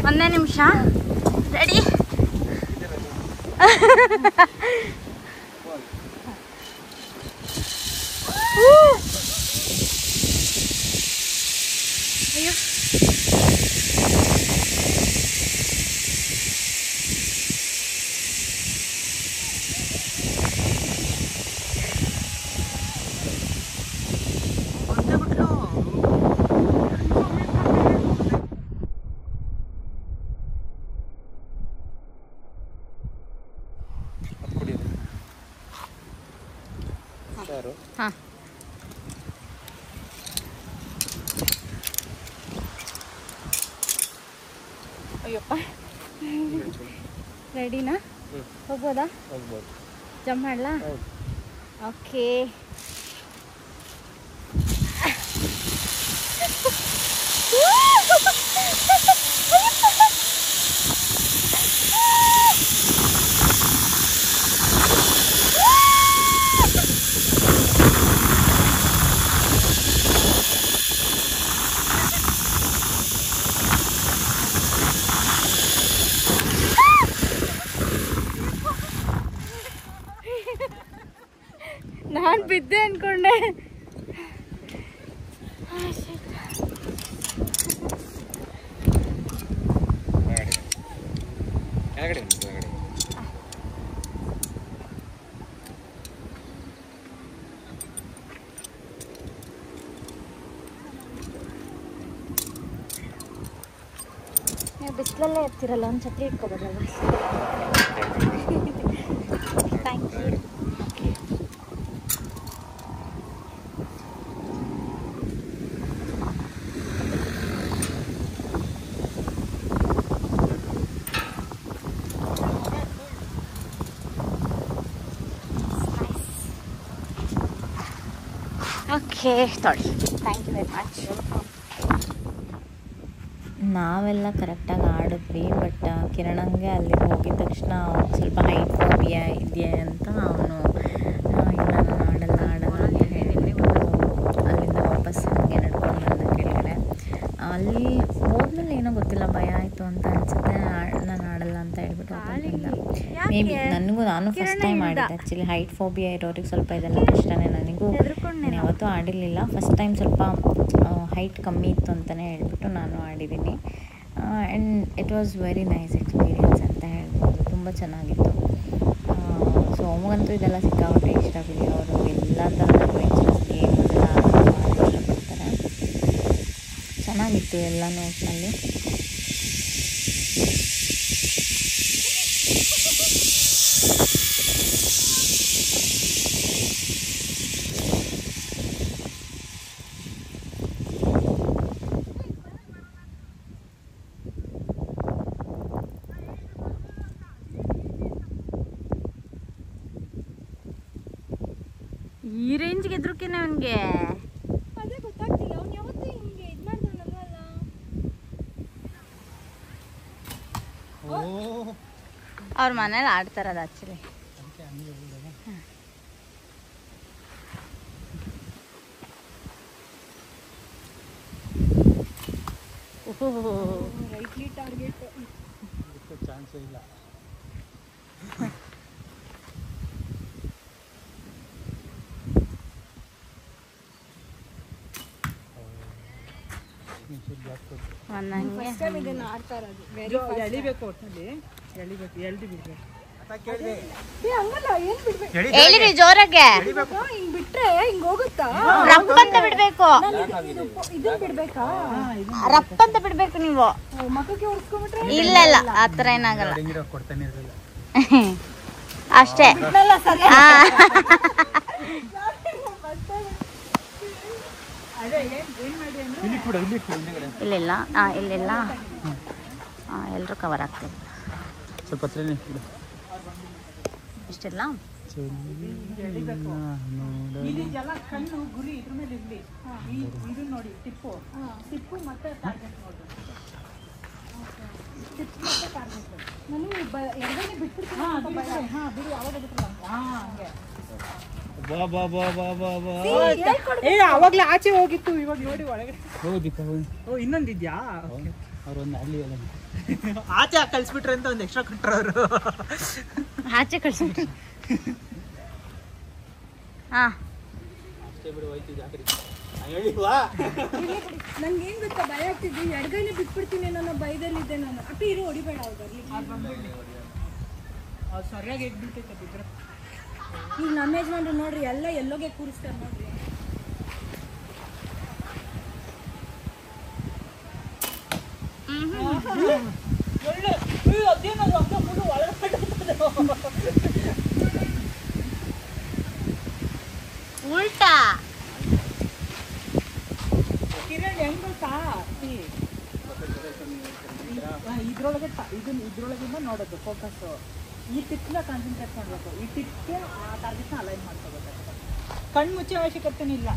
ಒಂದೇ ನಿಮಿಷ. ರೆಡಿ? ಅಯ್ಯೋ, ಹಾಂ ಅಯ್ಯಪ್ಪ ರೆಡಿನಾ? ಹೋಗ್ಬೋದಾ? ಜಂಪ್ ಮಾಡಲಾ? ಓಕೆ. ನಾನು ಬಿದ್ದೆ ಅನ್ಕೊಂಡೆ. ನೀವು ಬಿಸಿಲಲ್ಲೇ ಇರ್ತೀರಲ್ಲ, ಒಂದು ಛತ್ರಿ ಇಟ್ಕೋಬೋದಲ್ವ? Thank you. ಓಕೆ ತೊಳಿ. Thank you very much. ನಾವೆಲ್ಲ ಕರೆಕ್ಟಾಗಿ ಆಡಿದ್ವಿ. ಬಟ್ ಕಿರಣಂಗೆ ಅಲ್ಲಿ ಹೋಗಿದ ತಕ್ಷಣ ಸ್ವಲ್ಪ ಹೈಟ್ ಫೋಬಿಯಾ ಇದೆಯಾ ಅಂತ ಅವನು ಇಲ್ಲ ನಾನು ಆಡಲ್ಲ ಅಂತ ಹೇಳಿಬಿಟ್ಟು ಅಲ್ಲಿಂದ ವಾಪಸ್ ಹಂಗೆ ನಡ್ಕೊಂಡು ಬಂದ ಕೆಳಗಡೆ. ಅಲ್ಲಿ ಹೋದ್ಮೇಲೆ ಏನೋ ಗೊತ್ತಿಲ್ಲ, ಭಯ ಆಯಿತು ಅಂತ ಅನಿಸುತ್ತೆ. ನಾನು ಆಡಲ್ಲ ಅಂತ ಹೇಳ್ಬಿಟ್ಟು ಹೋಗಿಲ್ಲ. ಮೇ ಬಿ ನಾನು ಫಸ್ಟ್ ಟೈಮ್ ಆಡಿದ್ದೆ. ಆ್ಯಕ್ಚುಲಿ ಹೈಟ್ ಫೋಬಿಯಾ ಇರೋರಿಗೆ ಸ್ವಲ್ಪ ಇದೆಲ್ಲ ಕಷ್ಟನೇ. ನನಗೂ ನಾನು ಯಾವತ್ತೂ ಆಡಿರಲಿಲ್ಲ. ಫಸ್ಟ್ ಟೈಮ್ ಸ್ವಲ್ಪ ಹೈಟ್ ಕಮ್ಮಿ ಇತ್ತು ಅಂತಲೇ ಹೇಳ್ಬಿಟ್ಟು ನಾನು ಆಡಿದ್ದೀನಿ. And it was very nice experience ಅಂತ ಹೇಳ್ಬೋದು. ತುಂಬ ಚೆನ್ನಾಗಿತ್ತು. ಸೋಮಗಂತೂ ಇದೆಲ್ಲ ಸಿಕ್ಕಾಪಟ್ಟೆ ಇಷ್ಟ. ಬಿಡಿ, ಅವರು ಎಲ್ಲ ಥರದ ಅಡ್ವೆಂಚರ್ಸ್ ಗೇಮ್ ಅದೆಲ್ಲ ಇಷ್ಟಪಡ್ತಾರೆ. ಚೆನ್ನಾಗಿತ್ತು ಎಲ್ಲನೂ ಒಟ್ಟಿನಲ್ಲಿ. ಈ ರೇಂಜ್ಗೆ ಎದ್ರುಕೇನೆ ಅವನಿಗೆ. ಅದೇ ಗೊತ್ತಾಗ್ತಿಲ್ಲ, ಅವ್ನು ಯಾವತ್ತೂ ಹಿಂಗೆ ಇದು ಮಾಡ್ತಾನಲ್ಲ. ಅವ್ರ ಮನೇಲಿ ಆಡ್ತಾರದು ಆ್ಯಕ್ಚುಲಿ. ರೈಟ್ಲಿ ಟಾರ್ಗೆಟ್ ಚಾನ್ಸೇ ಇಲ್ಲ. ಇದನ್ನ ಆಡ್ತಾ ಇರೋದು ಎಳಿಬೇಕು, ಒಟ್ಟಿನಲ್ಲಿ ಎಳಿಬೇಕು, ಎಳ್ದು ಬಿಡ್ಬೇಕು. ಹಂಗಲ್ಲ, ಏನ್ ಬಿಡ್ಬೇಕು? ಹೇಳಿರಿ ಜೋರಾಗೆ. ಹಿಂಗ್ ಬಿಟ್ರೆ ಹಿಂಗ್ ಹೋಗುತ್ತಾ? ರಪ್ ಅಂತ ಬಿಡ್ಬೇಕು. ಇದನ್ನ ಬಿಡ್ಬೇಕಾ? ರಪ್ ಅಂತ ಬಿಡ್ಬೇಕು ನೀವು. ಮಕ್ಕಕ್ಕೆ ಹೊಡ್ಸ್ಕೊಂಡ್ಬಿಟ್ರೆ ಇಲ್ಲ ಇಲ್ಲ, ಆ ಥರ ಏನಾಗಲ್ಲ. ಕೊಡ್ತಾನೆ ಇರಲಿಲ್ಲ ಅಷ್ಟೇ. ಇಲ್ಲಿಲ್ಲ, ಇಲ್ಲಿಲ್ಲ, ಎಲ್ಲರೂ ಕವರ್ ಆಗ್ತೀವಿ. ಸ್ವಲ್ಪ ಹತ್ರನೇ ಇಷ್ಟೆಲ್ಲ ಕಣ್ಣು ಗುರಿ ಇದ್ರ ಮೇಲೆ ಇರ್ಲಿ. ಇದು ನೋಡಿ ಟಿಪ್ಪು ಮತ್ತೆ ಟಾರ್ಗೆಟ್ ನೋಡಿ. ನಾನು ಎರಡನೇ ಬಿಟ್ಬಿಡ್ತೀನಿ. ಬಿಡಿ, ಯಾವಾಗ ಹಂಗೆ ಅವಾಗ್ಲೇ ಆಚೆ ಹೋಗಿತ್ತು, ಇವಾಗ ನೋಡಿ ಒಳಗಡೆ ಓ ಇನ್ನೊಂದಿದ್ಯಾ? ಅವ್ರೊಂದು ಅಲ್ಲಿ ಆಚೆ ಕಳ್ಸಿಬಿಟ್ರೆ ಅಂತ ಒಂದು ಎಕ್ಸ್ಟ್ರಾ ಕೊಟ್ಟರು ಅವರು. ಆಚೆ ಕಳ್ಸಿಬಿಟ್ರೆ ಹಾ ನಂಗೆ ಏನ್ ಗೊತ್ತಾ, ಭಯ ಆಗ್ತಿದ್ದೆ. ಎಡಗೈನೇ ಬಿಟ್ಬಿಡ್ತೀನಿ ಅನ್ನೋ ಭಯದಲ್ಲಿದ್ದೆ ನಾನು. ಅಪ್ಪಿ ಇರು, ಹೊಡಿಬೇಡ. ಅವ್ರು ಸರಿಯಾಗಿ ಎಗ್ಬಿಡ್ತೈತೆ ಬಿದ್ರೆ. ಈಗ ನಮ್ಮ ಯಜಮಾನ್ರು ನೋಡ್ರಿ ಎಲ್ಲ ಎಲ್ಲೋಗೆ ಕೂರಿಸ್ತಾರೆ ನೋಡ್ರಿ. ಉಲ್ಟಾ ಕಿರಣ್ ಹೆಂಗ್ ಗೊತ್ತಾ, ಇದು ಇದ್ರೊಳಗೆ ಇದ್ರೊಳಗಿಂದ ನೋಡೋದು ಫೋಕಸ್ಸು. ಈ ಟಿಪ್ನ ಕಾನ್ಸಂಟ್ರೇಟ್ ಮಾಡಬೇಕು. ಈ ಟಿಪ್ಗೆ ಆ ಟಾರ್ಗೆಟ್ನ ಅಲೈನ್ ಮಾಡ್ಕೋಬೇಕು. ಕಣ್ಣು ಮುಚ್ಚೋ ಅವಶ್ಯಕತೆನೂ ಇಲ್ಲ.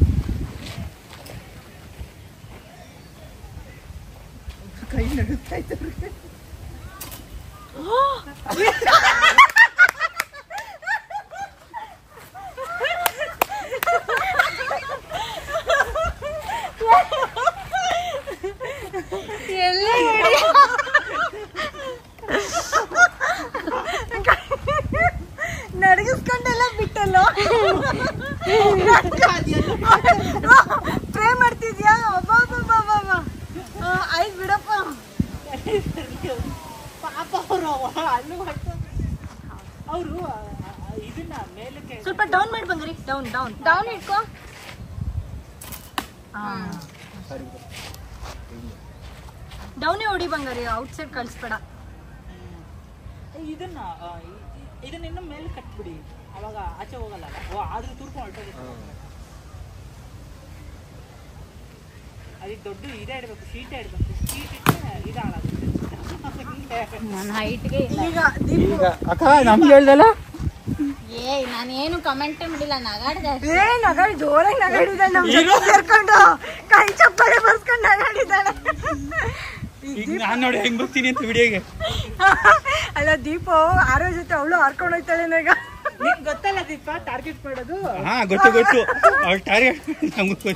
ಕೈ ನಡುತ್ತಾ ಇತ್ತು. ನಡಗಿಸ್ಕೊಂಡೆಲ್ಲ ಬಿಟ್ಟಲ್ಲ ಪ್ರೇ ಮಾಡ್ತಿದ್ಯಾ? ಆಯ್ತು ಬಿಡಪ್ಪ. ಪಾಪ ಅವರು ಇದನ್ನ ಮೇಲಕ್ಕೆ ಸ್ವಲ್ಪ ಡೌನ್ ಮಾಡಿ ಬಂದ್ರಿ. ಡೌನ್ ಇಟ್ಕೋ. ಡೌನೇ ಹೊಡಿ ಬಂಗಾರಿ, ಔಟ್ಸೈಡ್ ಕಳಿಸ್ಬೇಡ. ಇದನ್ನ ಇನ್ನು ಮೇಲೆ ಕಟ್ಬಿಡಿ, ಅವಾಗ ಆಚೆ ಹೋಗಲ್ಲ. ಆದ್ರೂ ತುರ್ಕೊಂಡು ಹೊರಟೋಗುತ್ತೆ. ಅದಕ್ಕೆ ದೊಡ್ಡ ಇದೇ ಇಡಬೇಕು, ಶೀಟೇ ಇಡಬೇಕು. ಶೀಟ್ ಇಟ್ಟರೆ ಇದು ಹಾಳಾಗುತ್ತೆ. ನನ್ನ ಹೈಟ್ಗೆ ಅಕ್ಕ ನಮ್ಗೆ ಹೇಳ್ದಲ್ಲ. ನಾನೇನು ಕಮೆಂಟ್ ಮಾಡಿಲ್ಲ, ನಗಾಡ್ದೆ. ನಗಾಡಿ ಜೋರಾಗಿ ನಗಾಡಿದ್ದಾಳೆ. ನಮ್ಮ ಜೊತೆ ಸೇರ್ಕೊಂಡು ಕೈ ಚಪ್ಪಳೆ ಬರ್ಸ್ಕೊಂಡು ನಗಾಡಿದ್ದಾಳೆ. ಈಗ ನಾನು ನೋಡಿ ಹೆಂಗ್ ಬರ್ತೀನಿ ಅಂತ ವಿಡಿಯೋಗೆ. ಅಲ್ಲ ದೀಪು ಆರೋ ಜೊತೆ ಅವಳು ಹಾರ್ಕೊಂಡು ಹೋಯ್ತಾಳೆ. ಈಗ ನಿಂಗೆ ಗೊತ್ತಲ್ಲ ದೀಪ ಟಾರ್ಗೆಟ್ ಮಾಡೋದು? ಹಾ ಗೊತ್ತು ಅವ್ಳು ಟಾರ್ಗೆಟ್ ನಮ್ಗೆ ಗೊತ್ತು.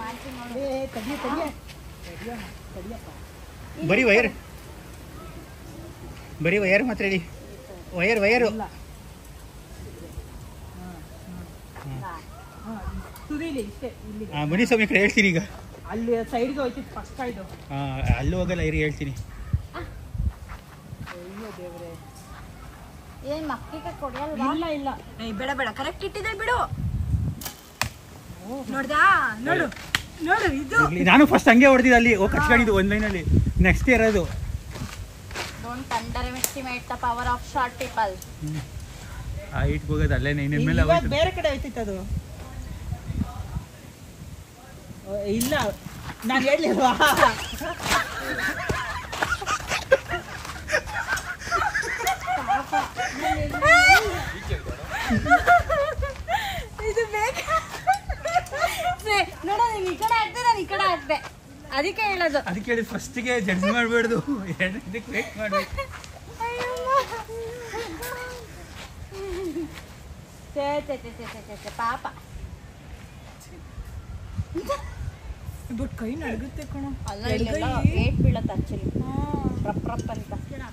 ಬರೀ ವಯರ್ ಮಾತ್ರ ಹೇಳಿ. ವಯರು ತುದಿಲಿ ಇಷ್ಟೇ. ಮನಿ ಸ್ವಾಮಿ ಕಡೆ ಹೇಳ್ತೀನಿ ಈಗ. ಅಲ್ಲಿ ಸೈಡ್ಗೆ ಹೋಯ್ತಿತ್ತು ಪಕ್ಕ ಇದು. ಅಲ್ಲೂ ಹೋಗಲ್ಲ ಇರಿ, ಹೇಳ್ತೀನಿ. ಅಯ್ಯೋ ದೇವ್ರೆ, ಏನ್ ಮಕ್ಕಳಿಗೆ ಕೊಡಲ್ಲ? ಇಲ್ಲ ಬೇಡ ಕರೆಕ್ಟ್ ಇಟ್ಟಿದೆ ಬಿಡು. ನೋಡ್ದಾ? ನೋಡು ಇದು. ನಾನು ಫಸ್ಟ್ ಹಂಗೆ ಹೊಡೆದಿದ್ದು ಅಲ್ಲಿ ಕಚ್ಕೊಂಡಿದ್ದು ಒಂದ್ ಲೈನಲ್ಲಿ. ನೆಕ್ಸ್ಟ್ ಇರೋದು don't under estimate the power of short people. ಆ ಇಟ್ ಹೋಗೋದು ಅಲ್ಲೇನೆ. ಇನ್ನೇಲೆ ಬೇರೆ ಕಡೆ ಹೋಯ್ತಿತ್ತು ಅದು. ಇಲ್ಲ ನಾನು ಹೇಳಿಲ್ವಾ? ಇದು ಬೇಕಾ ನೋಡ, ನೀನ್ ಈ ಕಡೆ ಹಾಕ್ದೆ, ನಾನು ಈ ಕಡೆ ಹಾಕ್ದೆ. ಅದಕ್ಕೆ ಹೇಳೋದು. ಅದಕ್ಕೆ ಹೇಳಿ ಫಸ್ಟಿಗೆ ಜಡ್ಜ್ ಮಾಡಬೇಡ್ದು, ಎರಡನೇದಕ್ಕೆ ವೇಟ್ ಮಾಡಬೇಕು. ಪಾಪ ಬಟ್ ಕೈ ನಡುಗುತ್ತೆ ಕಣೋ. ಅಲ್ಲ ಇಲ್ಲೆಲ್ಲ ಏಟ್ ಬೀಳತ್ತೆ ಆಕ್ಚುಲಿ. ರಪ್ ಅಂತ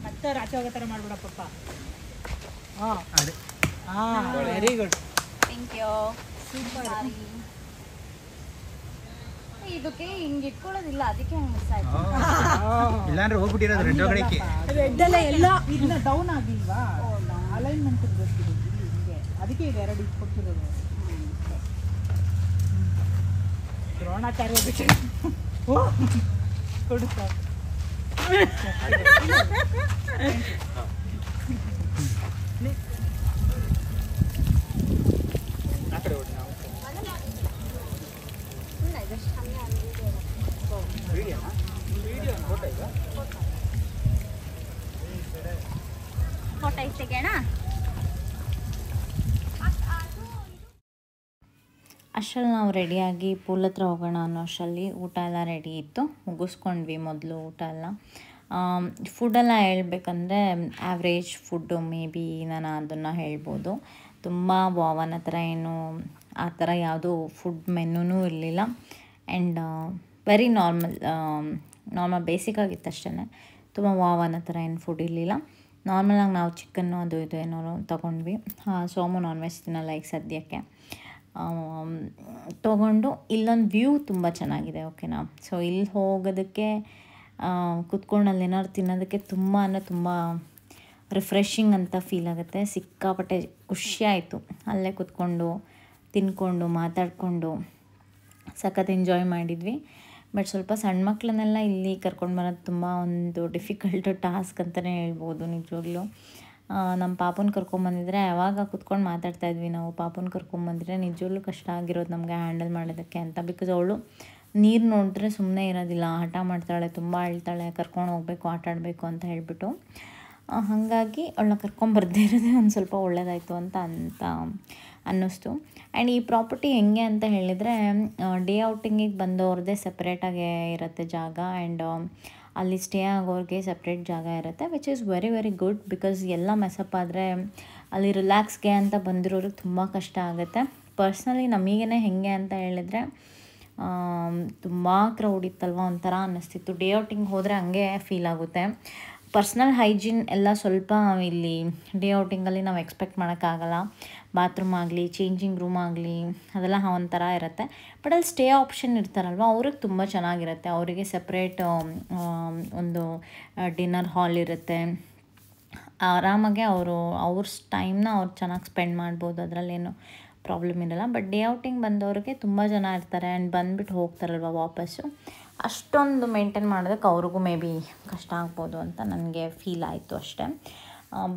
ಮತ್ತೆ ರಾಚೆ ಹೋಗೋ ಥರ ಮಾಡ್ಬಿಡ ಪಪ್ಪ. ಅದೇ very good. Thank you. Super. ಇದಕ್ಕೆ ಹಿಂಗೆ ಇಟ್ಕೊಳ್ಳೋದಿಲ್ಲ, ಅದಕ್ಕೆ ಹಂಗೆ ಮಿಸ್ ಆಯ್ತು. ಇಲ್ಲಾಂದ್ರೆ ಹೋಗ್ಬಿಟ್ಟಿರೋದು ರೆಡ್ ಒಳಗಡೆಗೆ. ರೆಡ್ ಅಲ್ಲ ಎಲ್ಲ ಇದನ್ನ ಡೌನ್ ಆಗಿಲ್ವಾ? ಅಲೈನ್ಮೆಂಟ್ ಇರಬೇಕು ಹಿಂಗೆ. ಅದಕ್ಕೆ ಇದು ಎರಡು ಇಟ್ಕೊಟ್ಟಿರೋದು. ದ್ರೋಣಾಚಾರ್ಯ ಬಿಟ್ಟು ಕೊಡುತ್ತಾ ಫೋಟೋ ತೆಗೆಯೋಣ. ಅಷ್ಟರಲ್ಲಿ ನಾವು ರೆಡಿಯಾಗಿ ಪೂಲ್ ಹತ್ರ ಹೋಗೋಣ ಅನ್ನೋ ಅಷ್ಟರಲ್ಲಿ ಊಟ ಎಲ್ಲ ರೆಡಿ ಇತ್ತು. ಮುಗಿಸ್ಕೊಂಡ್ವಿ ಮೊದಲು ಊಟ ಎಲ್ಲ. ಫುಡ್ಡೆಲ್ಲ ಹೇಳ್ಬೇಕಂದ್ರೆ ಆ್ಯಾವ್ರೇಜ್ ಫುಡ್ಡು ಮೇ ಬಿ ನಾನು ಅದನ್ನು ಹೇಳ್ಬೋದು. ತುಂಬ ವಾವನ ಹತ್ರ ಏನು ಆ ಥರ ಯಾವುದೂ ಫುಡ್ ಮೆನ್ಯೂನೂ ಇರಲಿಲ್ಲ. ಆ್ಯಂಡ್ ವೆರಿ ನಾರ್ಮಲ್ ಬೇಸಿಕ್ಕಾಗಿತ್ತು ಅಷ್ಟೇ. ತುಂಬ ವಾವನ ಥರ ಏನು ಫುಡ್ ಇರಲಿಲ್ಲ. ನಾರ್ಮಲಾಗಿ ನಾವು ಚಿಕನ್ನು ಅದು ಇದು ಏನಾದ್ರು ತೊಗೊಂಡ್ವಿ. ಸೋಮು ನಾನ್ ವೆಜ್ ತಿನ್ನಲ್ಲ ಈಗ ಸದ್ಯಕ್ಕೆ. ತೊಗೊಂಡು ಇಲ್ಲೊಂದು ವ್ಯೂ ತುಂಬ ಚೆನ್ನಾಗಿದೆ, ಓಕೆನಾ. ಸೊ ಇಲ್ಲಿ ಹೋಗೋದಕ್ಕೆ ಕುತ್ಕೊಂಡು ಅಲ್ಲಿ ಏನಾದ್ರು ತಿನ್ನೋದಕ್ಕೆ ತುಂಬ ಅಂದರೆ ತುಂಬ ರಿಫ್ರೆಶಿಂಗ್ ಅಂತ ಫೀಲ್ ಆಗುತ್ತೆ. ಸಿಕ್ಕಾಪಟ್ಟೆ ಖುಷಿಯಾಯಿತು ಅಲ್ಲೇ ಕುತ್ಕೊಂಡು ತಿನ್ಕೊಂಡು ಮಾತಾಡಿಕೊಂಡು ಸಖತ್ ಎಂಜಾಯ್ ಮಾಡಿದ್ವಿ. ಬಟ್ ಸ್ವಲ್ಪ ಸಣ್ಣ ಮಕ್ಕಳನ್ನೆಲ್ಲ ಇಲ್ಲಿ ಕರ್ಕೊಂಡು ಬರೋದು ತುಂಬ ಒಂದು ಡಿಫಿಕಲ್ಟ್ ಟಾಸ್ಕ್ ಅಂತಲೇ ಹೇಳ್ಬೋದು ನಿಜವಾಗ್ಲೂ. ನಮ್ಮ ಪಾಪನ ಕರ್ಕೊಂಬಂದಿದ್ರೆ ಯಾವಾಗ ಕುತ್ಕೊಂಡು ಮಾತಾಡ್ತಾಯಿದ್ವಿ ನಾವು. ಪಾಪನ ಕರ್ಕೊಂಬಂದಿದ್ರೆ ನಿಜವಾಗ್ಲೂ ಕಷ್ಟ ಆಗಿರೋದು ನಮಗೆ ಹ್ಯಾಂಡಲ್ ಮಾಡೋದಕ್ಕೆ ಅಂತ. ಬಿಕಾಸ್ ಅವಳು ನೀರು ನೋಡಿದ್ರೆ ಸುಮ್ಮನೆ ಇರೋದಿಲ್ಲ, ಹಠ ಮಾಡ್ತಾಳೆ, ತುಂಬ ಅಳ್ತಾಳೆ, ಕರ್ಕೊಂಡು ಹೋಗಬೇಕು, ಆಟ ಆಡಬೇಕು ಅಂತ ಹೇಳಿಬಿಟ್ಟು. ಹಾಗಾಗಿ ಅವಳನ್ನ ಕರ್ಕೊಂಬರ್ದೇ ಇರೋದೇ ಒಂದು ಸ್ವಲ್ಪ ಒಳ್ಳೆಯದಾಯಿತು ಅಂತ ಅನ್ನಿಸ್ತು. ಆ್ಯಂಡ್ ಈ ಪ್ರಾಪರ್ಟಿ ಹೆಂಗೆ ಅಂತ ಹೇಳಿದರೆ, ಡೇ ಔಟಿಂಗಿಗೆ ಬಂದವ್ರದ್ದೇ ಸಪ್ರೇಟಾಗೇ ಇರುತ್ತೆ ಜಾಗ, ಆ್ಯಂಡ್ ಅಲ್ಲಿ ಸ್ಟೇ ಆಗೋರಿಗೆ ಸಪ್ರೇಟ್ ಜಾಗ ಇರುತ್ತೆ, which is very very good. Because ಎಲ್ಲ ಮೆಸಪ್ ಆದರೆ ಅಲ್ಲಿ ರಿಲ್ಯಾಕ್ಸ್ಗೆ ಅಂತ ಬಂದಿರೋರಿಗೆ ತುಂಬ ಕಷ್ಟ ಆಗುತ್ತೆ. ಪರ್ಸ್ನಲಿ ನಮಗೇ ಹೇಗೆ ಅಂತ ಹೇಳಿದರೆ, ತುಂಬ ಕ್ರೌಡ್ ಇತ್ತಲ್ವ, ಒಂಥರ ಅನ್ನಿಸ್ತಿತ್ತು. ಡೇ ಔಟಿಂಗ್ ಹೋದರೆ ಹಂಗೆ ಫೀಲ್ ಆಗುತ್ತೆ. ಪರ್ಸ್ನಲ್ ಹೈಜೀನ್ ಎಲ್ಲ ಸ್ವಲ್ಪ ಇಲ್ಲಿ ಡೇ ಔಟಿಂಗಲ್ಲಿ ನಾವು ಎಕ್ಸ್ಪೆಕ್ಟ್ ಮಾಡೋಕ್ಕಾಗಲ್ಲ. ಬಾತ್ರೂಮ್ ಆಗಲಿ, ಚೇಂಜಿಂಗ್ ರೂಮ್ ಆಗಲಿ, ಅದೆಲ್ಲ ಒಂಥರ ಇರುತ್ತೆ. ಬಟ್ ಅಲ್ಲಿ ಸ್ಟೇ ಆಪ್ಷನ್ ಇರ್ತಾರಲ್ವ, ಅವ್ರಿಗೆ ತುಂಬ ಚೆನ್ನಾಗಿರುತ್ತೆ. ಅವರಿಗೆ ಸಪ್ರೇಟ್ ಒಂದು ಡಿನ್ನರ್ ಹಾಲ್ ಇರುತ್ತೆ. ಆರಾಮಾಗೆ ಅವ್ರ ಟೈಮ್ನ ಅವ್ರು ಚೆನ್ನಾಗಿ ಸ್ಪೆಂಡ್ ಮಾಡ್ಬೋದು, ಅದರಲ್ಲೇನು ಪ್ರಾಬ್ಲಮ್ ಇರಲ್ಲ. ಬಟ್ ಡೇ ಔಟಿಂಗ್ ಬಂದವ್ರಿಗೆ ತುಂಬ ಜನ ಇರ್ತಾರೆ ಆ್ಯಂಡ್ ಬಂದುಬಿಟ್ಟು ಹೋಗ್ತಾರಲ್ವ ವಾಪಸ್ಸು, ಅಷ್ಟೊಂದು ಮೇಂಟೈನ್ ಮಾಡೋದಕ್ಕೆ ಅವ್ರಿಗೂ ಮೇ ಬಿ ಕಷ್ಟ ಆಗ್ಬೋದು ಅಂತ ನನಗೆ ಫೀಲ್ ಆಯಿತು ಅಷ್ಟೇ.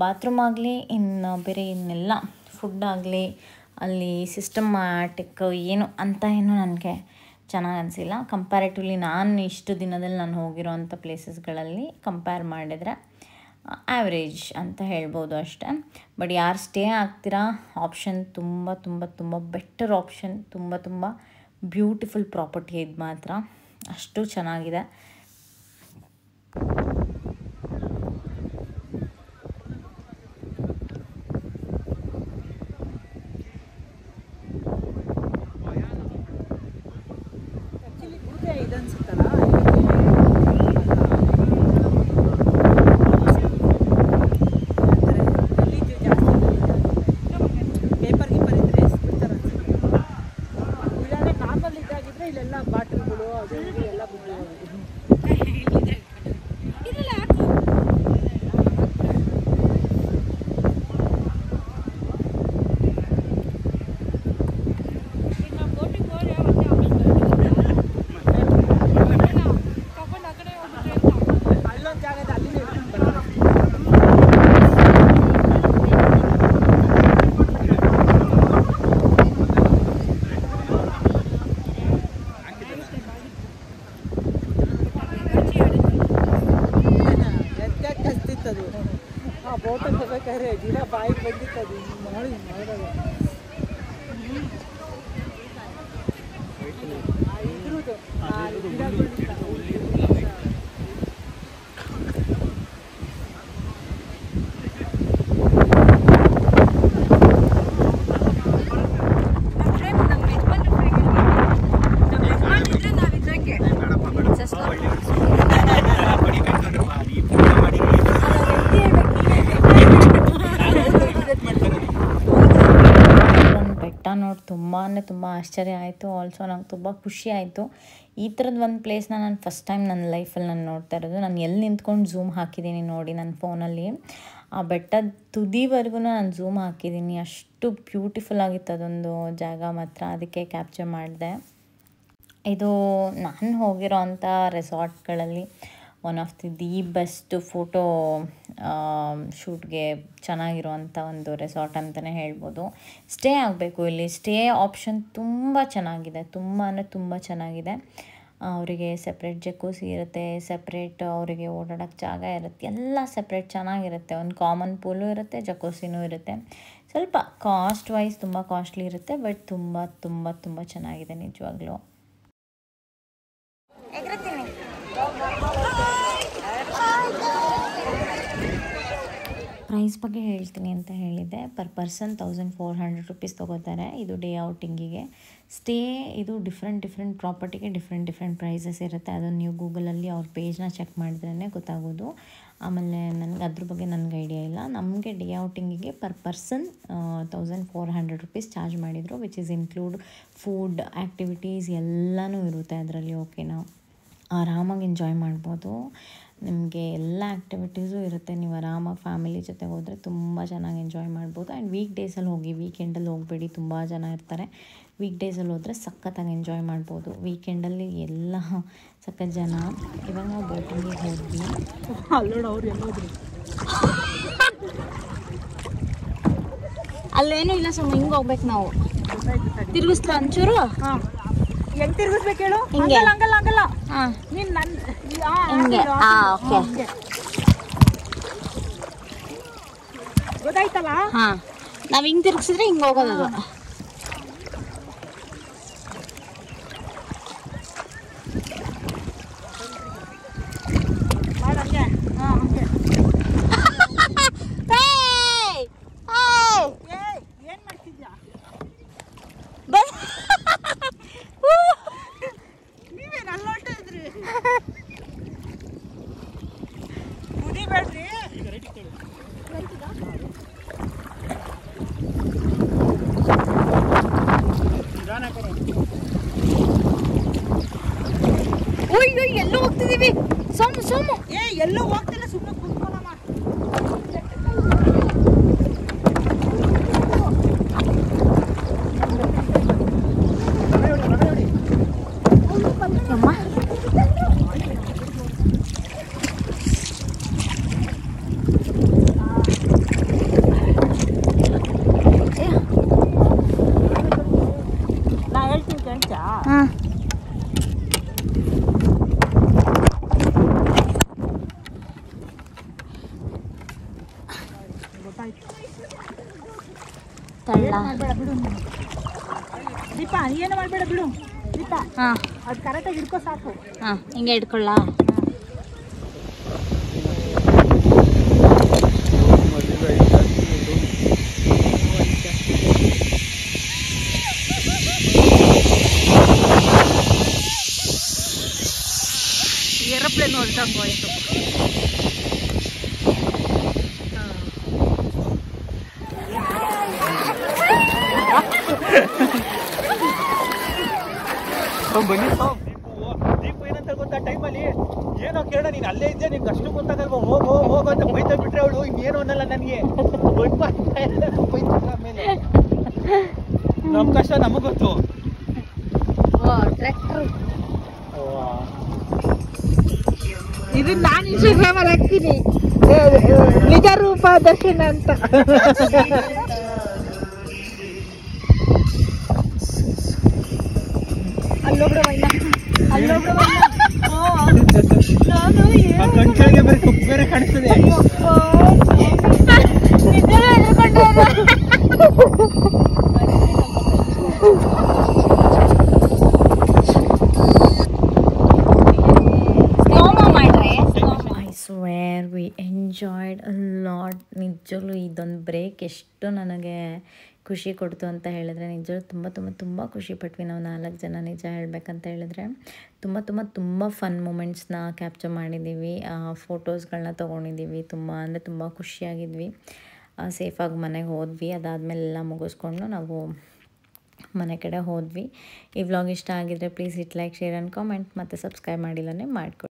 ಬಾತ್ರೂಮ್ ಆಗಲಿ, ಇನ್ನು ಬೇರೆ ಇನ್ನೆಲ್ಲ ಫುಡ್ ಆಗಲಿ, ಅಲ್ಲಿ ಸಿಸ್ಟಮ್ಯಾಟಿಕ್ ಏನು ಅಂತ ಏನು ನನಗೆ ಚೆನ್ನಾಗಿ ಅನಿಸಿಲ್ಲ. ಕಂಪ್ಯಾರಿಟಿವ್ಲಿ ನಾನು ಇಷ್ಟು ದಿನದಲ್ಲಿ ನಾನು ಹೋಗಿರೋ ಅಂಥ ಪ್ಲೇಸಸ್ಗಳಲ್ಲಿ ಕಂಪೇರ್ ಮಾಡಿದರೆ ಆ್ಯಾವ್ರೇಜ್ ಅಂತ ಹೇಳ್ಬೋದು ಅಷ್ಟೇ. ಬಟ್ ಯಾರು ಸ್ಟೇ ಆಗ್ತೀರಾ, ಆಪ್ಷನ್ ತುಂಬ ತುಂಬ ತುಂಬ ಬೆಟರ್ ಆಪ್ಷನ್. ತುಂಬ ತುಂಬ ಬ್ಯೂಟಿಫುಲ್ ಪ್ರಾಪರ್ಟಿ ಇದು ಮಾತ್ರ, ಅಷ್ಟು ಚೆನ್ನಾಗಿದೆ. ತುಂಬ ಆಶ್ಚರ್ಯ ಆಯಿತು. ಆಲ್ಸೋ ನಂಗೆ ತುಂಬ ಖುಷಿ ಆಯಿತು. ಈ ಥರದ್ದು ಒಂದು ಪ್ಲೇಸ್ನ ನಾನು ಫಸ್ಟ್ ಟೈಮ್ ನನ್ನ ಲೈಫಲ್ಲಿ ನಾನು ನೋಡ್ತಾ ಇರೋದು. ನಾನು ಎಲ್ಲಿ ನಿಂತ್ಕೊಂಡು ಝೂಮ್ ಹಾಕಿದ್ದೀನಿ ನೋಡಿ ನನ್ನ ಫೋನಲ್ಲಿ, ಆ ಬೆಟ್ಟದ ತುದಿವರೆಗೂ ನಾನು ಝೂಮ್ ಹಾಕಿದ್ದೀನಿ. ಅಷ್ಟು ಬ್ಯೂಟಿಫುಲ್ ಆಗಿತ್ತು ಅದೊಂದು ಜಾಗ ಮಾತ್ರ, ಅದಕ್ಕೆ ಕ್ಯಾಪ್ಚರ್ ಮಾಡಿದೆ. ಇದು ನಾನು ಹೋಗಿರೋ ಅಂಥ ರೆಸಾರ್ಟ್ಗಳಲ್ಲಿ one of the best photo ಶೂಟ್ಗೆ ಚೆನ್ನಾಗಿರೋವಂಥ ಒಂದು ರೆಸಾರ್ಟ್ ಅಂತಲೇ ಹೇಳ್ಬೋದು. ಸ್ಟೇ ಆಗಬೇಕು ಇಲ್ಲಿ. ಸ್ಟೇ ಆಪ್ಷನ್ ತುಂಬ ಚೆನ್ನಾಗಿದೆ, ತುಂಬ ಅಂದರೆ ತುಂಬ ಚೆನ್ನಾಗಿದೆ. ಅವರಿಗೆ ಸಪ್ರೇಟ್ ಜಕೂಸಿ ಇರುತ್ತೆ, ಸಪ್ರೇಟ್ ಅವರಿಗೆ ಓಡಾಡೋಕ್ಕೆ ಜಾಗ ಇರುತ್ತೆ, ಎಲ್ಲ ಸಪ್ರೇಟ್ ಚೆನ್ನಾಗಿರುತ್ತೆ. ಒಂದು ಕಾಮನ್ ಪೂಲು ಇರುತ್ತೆ, ಜಕೂಸಿನೂ ಇರುತ್ತೆ. ಸ್ವಲ್ಪ ಕಾಸ್ಟ್ ವೈಸ್ ತುಂಬ ಕಾಸ್ಟ್ಲಿ ಇರುತ್ತೆ, ಬಟ್ ತುಂಬ ತುಂಬ ತುಂಬ ಚೆನ್ನಾಗಿದೆ ನಿಜವಾಗ್ಲೂ. ಪ್ರೈಸ್ ಬಗ್ಗೆ ಹೇಳ್ತೀನಿ ಅಂತ ಹೇಳಿದ್ದೆ. ಪರ್ ಪರ್ಸನ್ 1400 ರೂಪೀಸ್ ತೊಗೋತಾರೆ ಇದು ಡೇ ಔಟಿಂಗಿಗೆ. ಸ್ಟೇ ಇದು ಡಿಫ್ರೆಂಟ್ ಪ್ರಾಪರ್ಟಿಗೆ ಡಿಫ್ರೆಂಟ್ ಪ್ರೈಸಸ್ ಇರುತ್ತೆ. ಅದನ್ನು ನೀವು ಗೂಗಲಲ್ಲಿ ಅವ್ರ ಪೇಜ್ನ ಚೆಕ್ ಮಾಡಿದ್ರೇ ಗೊತ್ತಾಗೋದು. ಆಮೇಲೆ ನನಗೆ ಅದ್ರ ಬಗ್ಗೆ ನನಗೆ ಐಡಿಯಾ ಇಲ್ಲ. ನಮಗೆ ಡೇ ಔಟಿಂಗಿಗೆ ಪರ್ ಪರ್ಸನ್ 1400 ರೂಪೀಸ್ ಚಾರ್ಜ್ ಮಾಡಿದರು, which is include food, activities ಎಲ್ಲನೂ ಇರುತ್ತೆ ಅದರಲ್ಲಿ. ಓಕೆನಾ, ಆರಾಮಾಗಿ ಎಂಜಾಯ್ ಮಾಡ್ಬೋದು. ನಿಮಗೆ ಎಲ್ಲ ಆ್ಯಕ್ಟಿವಿಟೀಸು ಇರುತ್ತೆ. ನೀವು ಆರಾಮಾಗಿ ಫ್ಯಾಮಿಲಿ ಜೊತೆಗೆ ಹೋದರೆ ತುಂಬ ಚೆನ್ನಾಗಿ ಎಂಜಾಯ್ ಮಾಡ್ಬೋದು. ಆ್ಯಂಡ್ ವೀಕ್ ಡೇಸಲ್ಲಿ ಹೋಗಿ, ವೀಕೆಂಡಲ್ಲಿ ಹೋಗಬೇಡಿ, ತುಂಬ ಜನ ಇರ್ತಾರೆ. ವೀಕ್ ಡೇಸಲ್ಲಿ ಹೋದರೆ ಸಖತ್ತಾಗಿ ಎಂಜಾಯ್ ಮಾಡ್ಬೋದು. ವೀಕೆಂಡಲ್ಲಿ ಎಲ್ಲ ಸಖತ್ ಜನ. ಇವಾಗ ನಾವು ಬೋಟಿಂಗಿಗೆ ಹೋದ್ವಿ. ಅಲ್ಲೇನೂ ಇಲ್ಲ, ಸುಮ್ಮನೆ ಹಿಂಗೆ ಹೋಗ್ಬೇಕು ನಾವು. ತಿರುಗಿಸ್ತಾ ಒಂಚೂರು. ಹೆಂಗ್ ತಿರ್ಗಿಸ್ಬೇಕು ಹೇಳು? ಹಿಂಗೆ. ಹಂಗಲ್ಲ ಹಂಗಲ್ಲ ಹಾಂ ನೀನ್ ನನ್ ಹಿಂಗೆ. ಓಕೆ. ಗೊತ್ತಾಯ್ತಲ್ಲ? ಹಾಂ ನಾವು ಹಿಂಗೆ ತಿರ್ಗಿಸಿದ್ರೆ ಹಿಂಗೆ ಹೋಗೋದು ಅದು. ಮಾಡಂಗೆ. ಹಂಗೆ. ಏನ್ ಮಾಡ್ತಿದ್ಯಾ? ನೀವೇನ್ ಅಲ್ಲೋಟ ಇದ್ರಿ? ಕುದಿಬೇಡ್ರಿ. ಅಯ್ಯೋ ಎಲ್ಲೋ ಹೋಗ್ತಿದ್ದೀವಿ. ಸೋಮು ಎಲ್ಲೋ ಹೋಗ್ತಿಲ್ಲ, ಸುಮ್ಮನೆ ಕುತ್ಕೊಳ್ಳಮ್ಮ. ಅಮ್ಮ ನಾ ಹೇಳ್ತೀನಿ ಕಂಚಾ. ಹಾಂ ತಳ್ಳ. ಮಾಡ್ಬೇಡ ಬಿಡು. ದೀಪ ಏನು ಮಾಡ್ಬೇಡ ಬಿಡು. ದೀಪ ಹಾಂ ಅದು ಕರೆಕ್ಟಾಗಿ ಹಿಡ್ಕೋ ಸಾಕು. ಹಾಂ ಹಿಂಗೆ ಇಟ್ಕೊಳ್ಳ. ಏರೋಪ್ಲೇನ್ ಹೊರಟಂಗೆ ಹೋಯ್ತು. ಬನ್ನಿ ದೀಪು ಏನಂತ ಗೊತ್ತಾ ಟೈಮಲ್ಲಿ ಏನೋ ಕೇಳ ನೀನು ಅಲ್ಲೇ ಇದ್ದೆ ನಿನ್ಗೆ ಅಷ್ಟು ಗೊತ್ತಾಗಲ್ವ ಹೋಗೋ ಅಂತ ಬೈತಾ ಬಿಟ್ರೆ ಅವಳು ಇನ್ನೇನು ಅನ್ನಲ್ಲ ನನಗೆ ಆಮೇಲೆ ನಮ್ಮ ಕಷ್ಟ ನಮಗ್ ಗೊತ್ತು. ಟ್ರ್ಯಾಕ್ಟರ್ ಇದು ನಾನು ಇನ್ಸ್ಟಾಗ್ರಾಮಲ್ಲಿ ಹಾಕ್ತೀನಿ, ನಿಜ ರೂಪ ದರ್ಶನ ಅಂತ. ಕಣ್ಗಳಿಗೆ ಬೇರೆ ಕಪ್ಪು ಬೇರೆ ಕಾಣಿಸ್ತದೆ. I square we enjoyed a lot. ನಿಜವಾಗ್ಲೂ ಇದೊಂದು ಬ್ರೇಕ್ ಎಷ್ಟು ನನಗೆ ಖುಷಿ ಕೊಡ್ತು ಅಂತ ಹೇಳಿದ್ರೆ ನಿಜವಾಗ್ಲೂ ತುಂಬ ತುಂಬ ತುಂಬ ಖುಷಿ ಪಟ್ವಿ ನಾವು 4 ಜನ. ನಿಜ ಹೇಳಬೇಕಂತ ಹೇಳಿದ್ರೆ ತುಂಬ ಫನ್ ಮೂಮೆಂಟ್ಸ್ನ ಕ್ಯಾಪ್ಚರ್ ಮಾಡಿದ್ದೀವಿ, ಫೋಟೋಸ್ಗಳನ್ನ ತೊಗೊಂಡಿದ್ದೀವಿ. ತುಂಬ ಖುಷಿಯಾಗಿದ್ವಿ. ಸೇಫಾಗಿ ಮನೆಗೆ ಹೋದ್ವಿ. ಅದಾದಮೇಲೆ ಎಲ್ಲ ಮುಗಿಸ್ಕೊಂಡು ನಾವು ಮನೆ ಕಡೆ ಹೋದ್ವಿ. ಈ ವ್ಲಾಗ್ ಇಷ್ಟ ಆಗಿದ್ರೆ please hit like, share and comment, ಮತ್ತು ಸಬ್ಸ್ಕ್ರೈಬ್ ಮಾಡಿಲ್ಲನೇ ಮಾಡ್ಕೊಳ್ಳಿ.